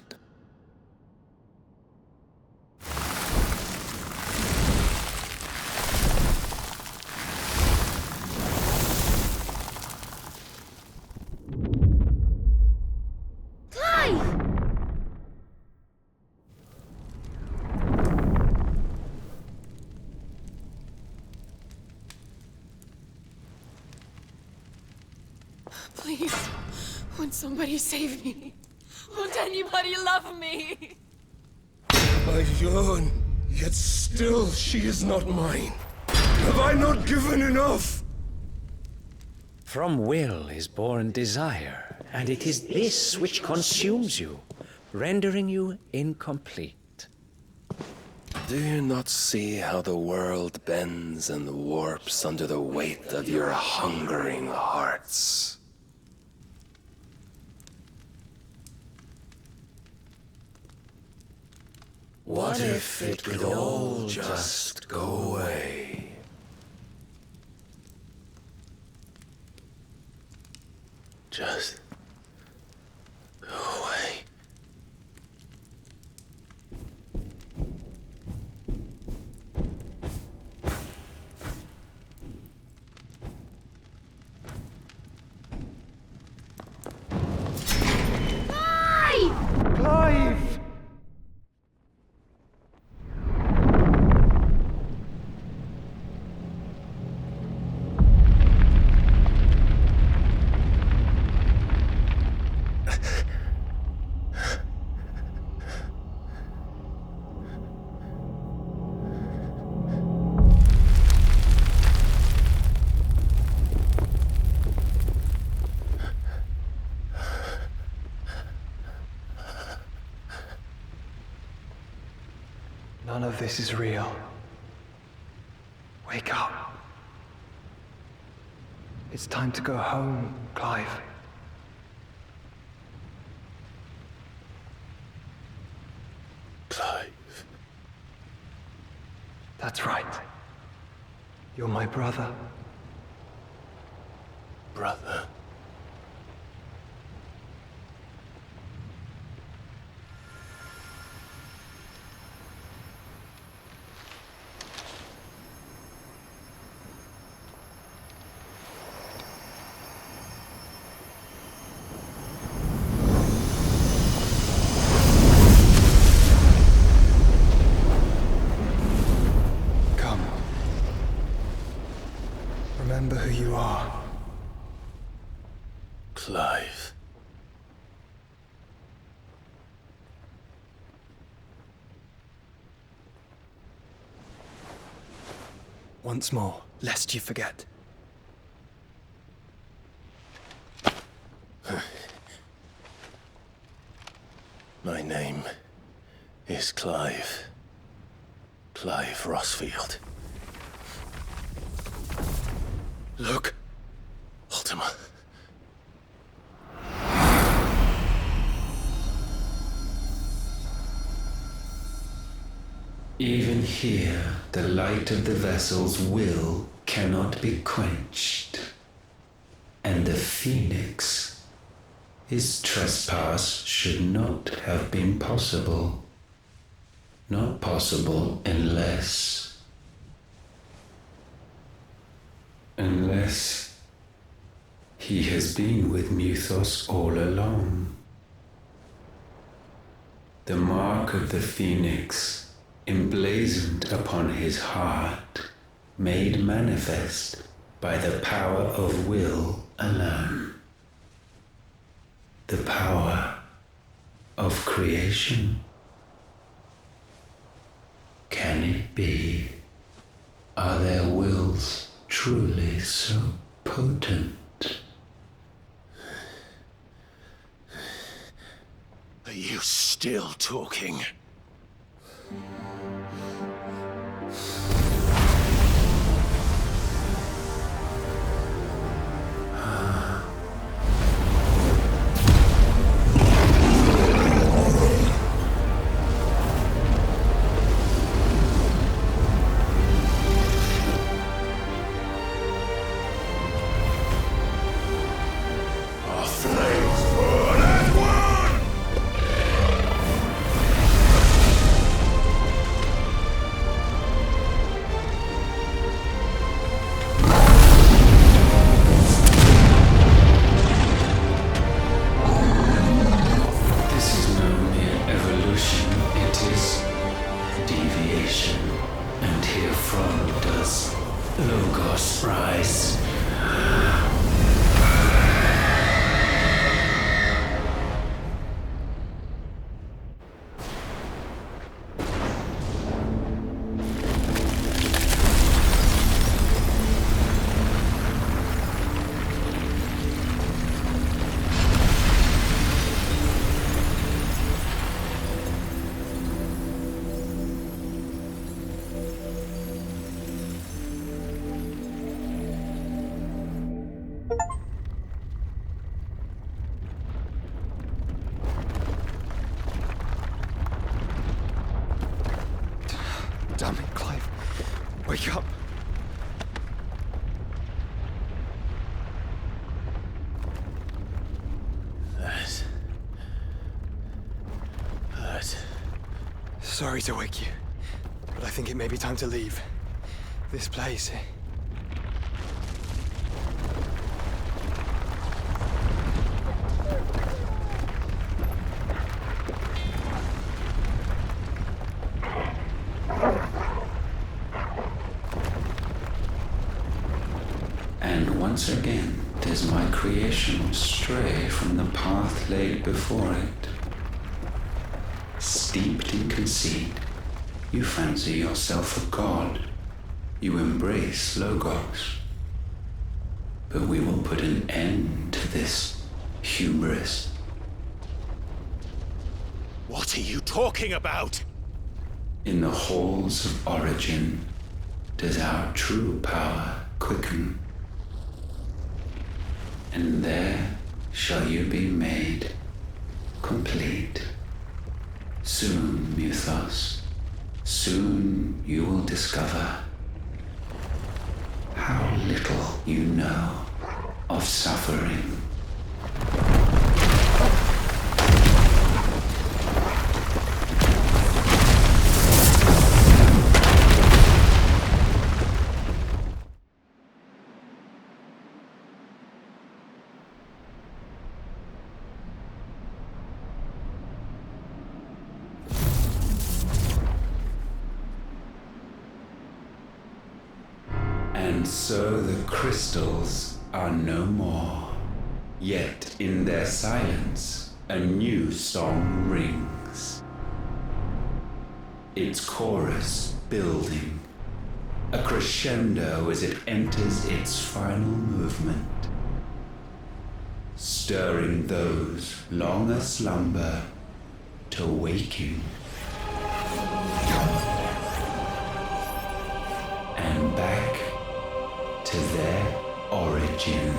Please, won't somebody save me? Won't anybody love me? I yearn, yet still she is not mine. Have I not given enough? From will is born desire, and it is this which consumes you, rendering you incomplete. Do you not see how the world bends and warps under the weight of your hungering hearts? What if it could all just go away? Just go away. Clive! this is real. Wake up. It's time to go home, Clive. Clive. That's right. You're my brother. Brother. Remember who you are. Clive. Once more, lest you forget. My name is Clive. Clive Rossfield. Look. Ultima. Even here, the light of the vessel's will cannot be quenched. And the Phoenix, his trespass should not have been possible. Not possible unless he has been with Mythos all along. The mark of the Phoenix, emblazoned upon his heart, made manifest by the power of will alone. The power of creation. Can it be? Are their wills truly so potent? Are you still talking? Damn it, Clive. Wake up. That. Sorry to wake you, but I think it may be time to leave. This place. And once again, does my creation stray from the path laid before it? Steeped in conceit, you fancy yourself a god. You embrace Logos. But we will put an end to this hubris. What are you talking about? In the halls of origin does our true power quicken, and there shall you be made complete. Soon, Mythos, soon you will discover how little you know of suffering. And so the crystals are no more. Yet in their silence, a new song rings. Its chorus building, a crescendo as it enters its final movement, stirring those long aslumber to waking. And back to their origin.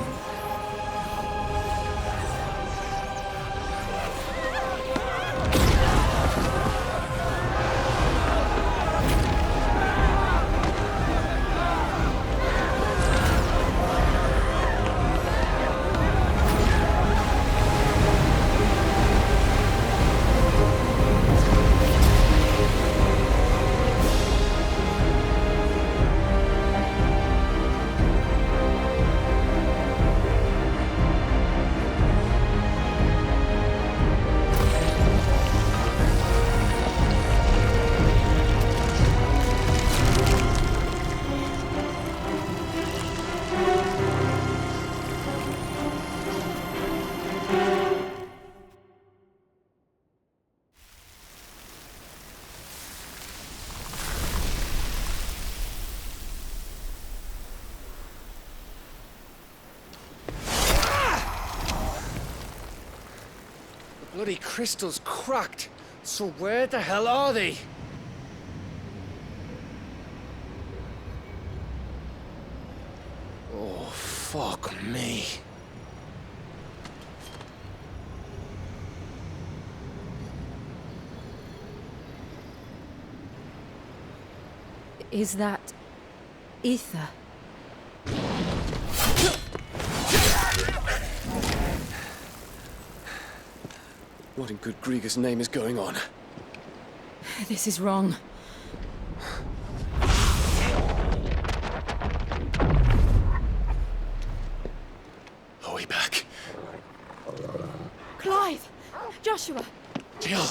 Bloody crystals cracked. So where the hell are they? Oh, fuck me. Is that ether? What in good Grieger's name is going on? This is wrong. Are we back? Clive! Joshua! Jill!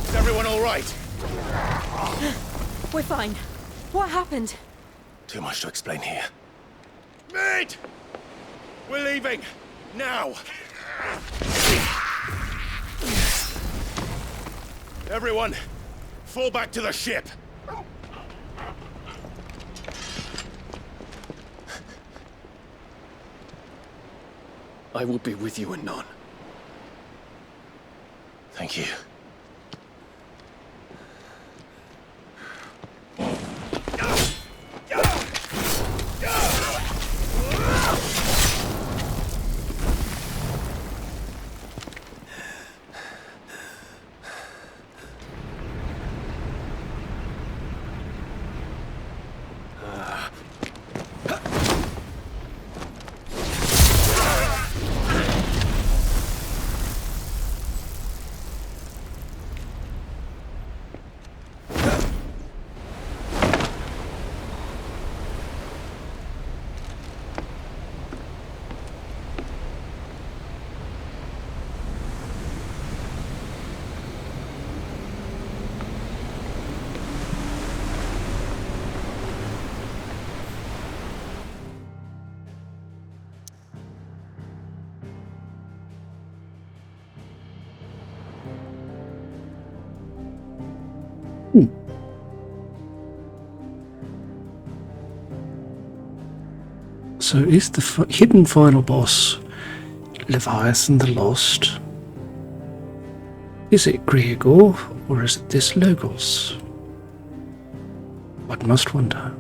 Is everyone all right? We're fine. What happened? Too much to explain here. Mate! We're leaving! Now! Everyone, fall back to the ship! I will be with you anon. Thank you. So is the hidden final boss Leviathan the Lost, Is it Gregor, or is it this Logos? One must wonder.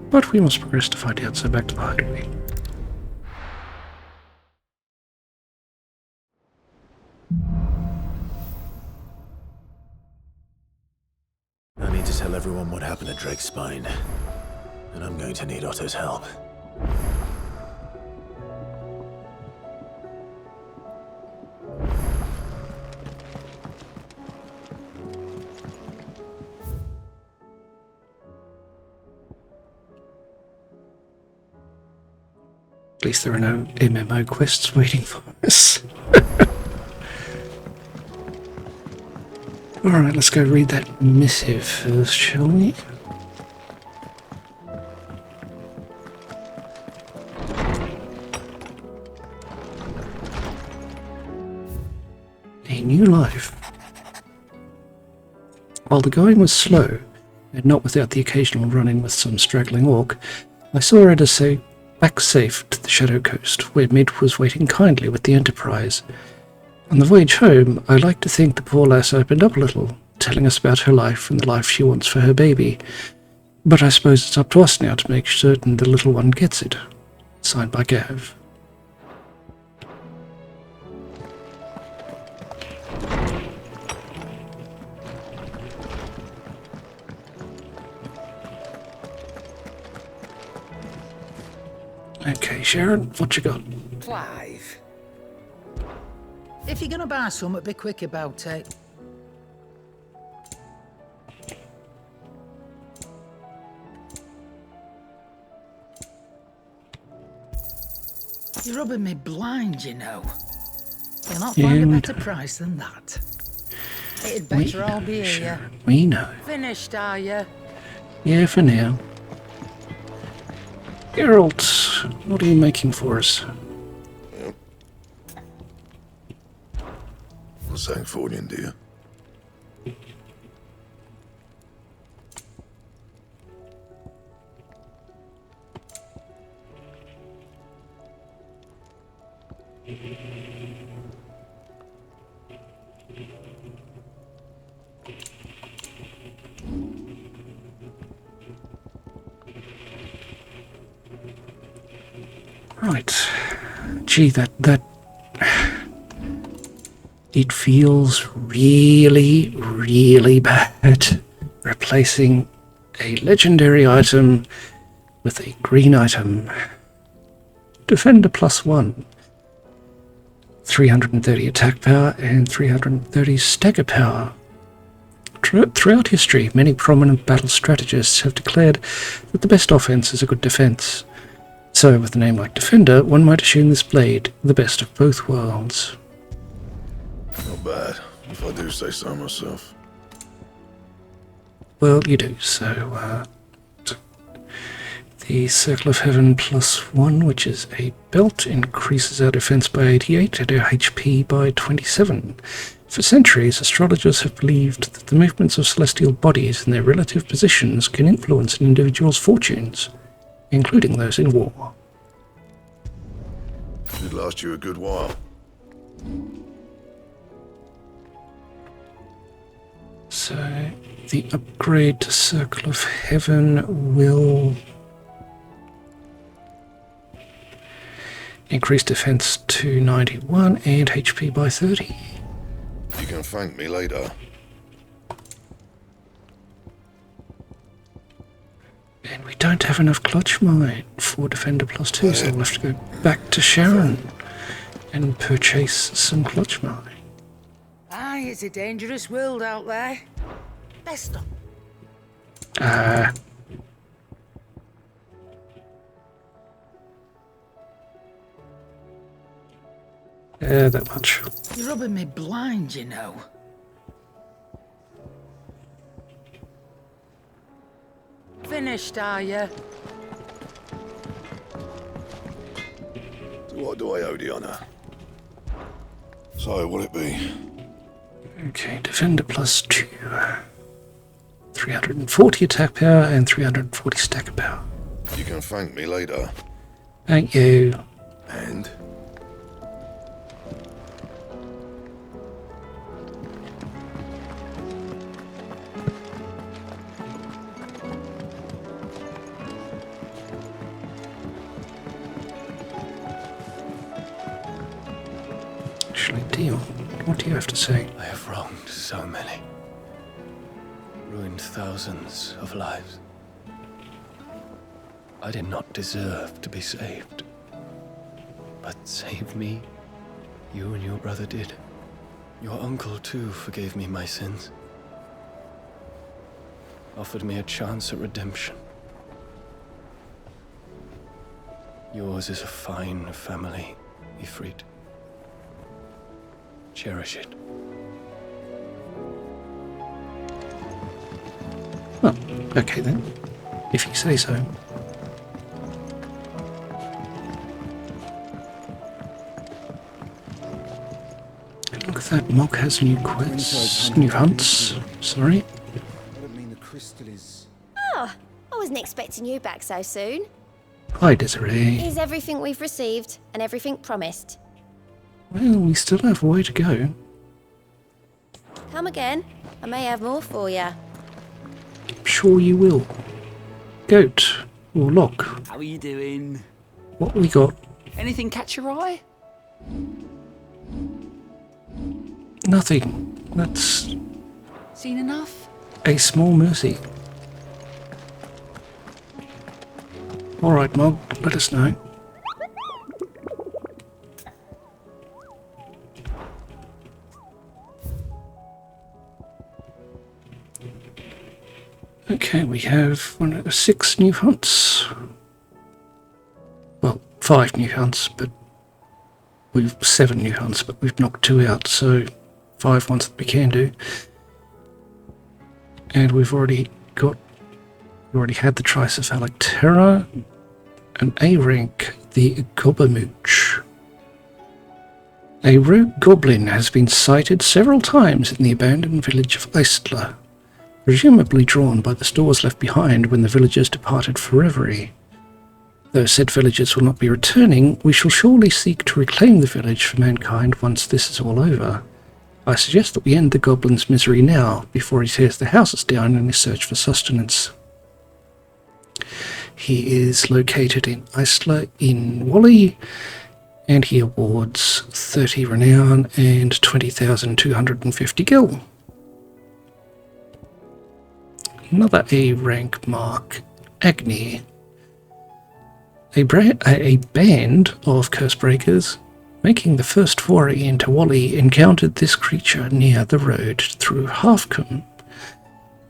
But we must progress to find out, so back to the hideaway. I need to tell everyone what happened at Drake's Spine. And I'm going to need Otto's help. At least there are no MMO quests waiting for us. Alright, let's go read that missive first, shall we? A new life. While the going was slow, and not without the occasional run-in with some straggling orc, I saw Edda say back safe to the Shadow Coast, where Mid was waiting kindly with the Enterprise. On the voyage home, I like to think the poor lass opened up a little, telling us about her life and the life she wants for her baby. But I suppose it's up to us now to make certain the little one gets it. Signed by Gav. Okay, Sharon, what you got? Clive. If you're gonna buy something, be quick about it. You're rubbing me blind, you know. You'll not find a better price than that. It'd better all be here. We know. Finished, are you? Yeah, for now. Geralt, what are you making for us? What's that for you, dear? Right. Gee, that it feels really, really bad replacing a legendary item with a green item. Defender +1. 330 attack power and 330 stagger power. Throughout history, many prominent battle strategists have declared that the best offense is a good defense. So, with a name like Defender, one might assume this blade the best of both worlds. Not bad, if I do say so myself. Well, you do, so, the Circle of Heaven +1, which is a belt, increases our defense by 88 and our HP by 27. For centuries, astrologers have believed that the movements of celestial bodies and their relative positions can influence an individual's fortunes, including those in war. Should last you a good while. So, the upgrade to Circle of Heaven will increase defense to 91 and HP by 30. You can thank me later. And we don't have enough clutch mine for Defender +2, so we'll have to go back to Sharon and purchase some clutch mine. Aye, it's a dangerous world out there. Best of. That much. You're rubbing me blind, you know. Finished, are you? What do I owe the honour? So, what'll it be? Okay, Defender +2. 340 attack power and 340 stagger power. You can thank me later. Thank you. And? Leon, what do you have to say? I have wronged so many. Ruined thousands of lives. I did not deserve to be saved. But save me, you and your brother did. Your uncle too forgave me my sins. Offered me a chance at redemption. Yours is a fine family, Ifrit. Cherish it. Well, okay then, if you say so. Look at that, Mog has new quests, new hunts, sorry. Oh, I wasn't expecting you back so soon. Hi, Desiree. Here's everything we've received and everything promised. Well, we still have a way to go. Come again. I may have more for you. I'm sure you will. Goat, or Lock, How are you doing? what we got? Anything catch your eye? Nothing. That's Seen enough? a small mercy. Alright, Mog, let us know. Okay, we have 6 new hunts. Well, 5 new hunts, but we've 7 new hunts, but we've knocked 2 out, so 5 ones that we can do. And we've already had the Tricephalic Terror, an A rank, the Gobamooch. A rogue goblin has been sighted several times in the abandoned village of Eistler, presumably drawn by the stores left behind when the villagers departed for reverie. Though said villagers will not be returning, we shall surely seek to reclaim the village for mankind once this is all over. I suggest that we end the goblin's misery now, before he tears the houses down in his search for sustenance. He is located in Eistler in Wally, and he awards 30 renown and 20,250 gil. Another A rank mark, Agni. A band of Cursebreakers, making the first foray into Wally, encountered this creature near the road through Halfcombe.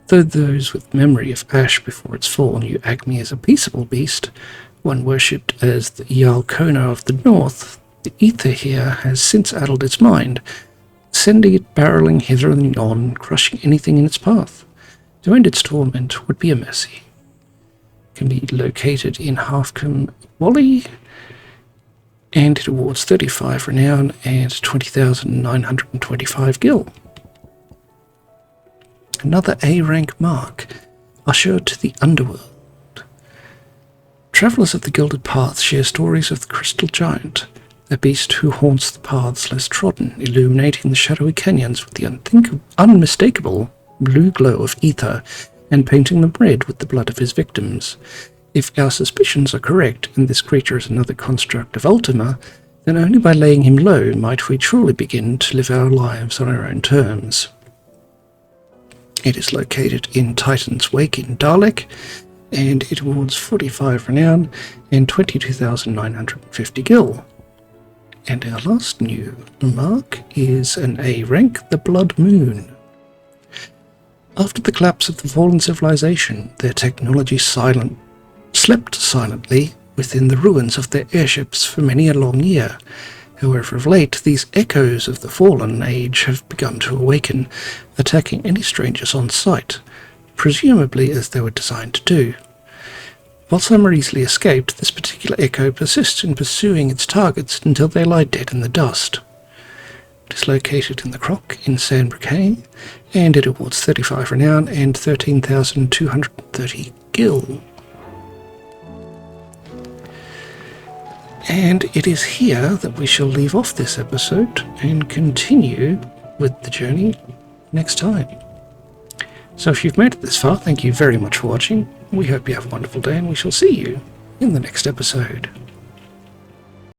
Though those with memory of Ash before its fall knew Agni as a peaceable beast, one worshipped as the Yalkona of the North, the ether here has since addled its mind, sending it barreling hither and yon, crushing anything in its path. To end its torment would be a mercy. Can be located in Halfcombe, Wally, and it awards 35 renown and 20,925 gil. Another A-rank mark, Usher to the Underworld. Travellers of the Gilded Path share stories of the Crystal Giant, a beast who haunts the paths less trodden, illuminating the shadowy canyons with the unmistakable blue glow of ether, and painting them red with the blood of his victims. If our suspicions are correct, and this creature is another construct of Ultima, then only by laying him low might we truly begin to live our lives on our own terms. It is located in Titan's Wake in Dalek, and it awards 45 renown and 22,950 gil. And our last new mark is an A rank, the Blood Moon. After the collapse of the fallen civilization, their technology slept silently within the ruins of their airships for many a long year. However, of late, these echoes of the fallen age have begun to awaken, attacking any strangers on sight, presumably as they were designed to do. While some are easily escaped, this particular echo persists in pursuing its targets until they lie dead in the dust. It is located in the Croc in San Briquet, and it awards 35 renown and 13,230 gil. And it is here that we shall leave off this episode and continue with the journey next time. So if you've made it this far, thank you very much for watching. We hope you have a wonderful day, and we shall see you in the next episode.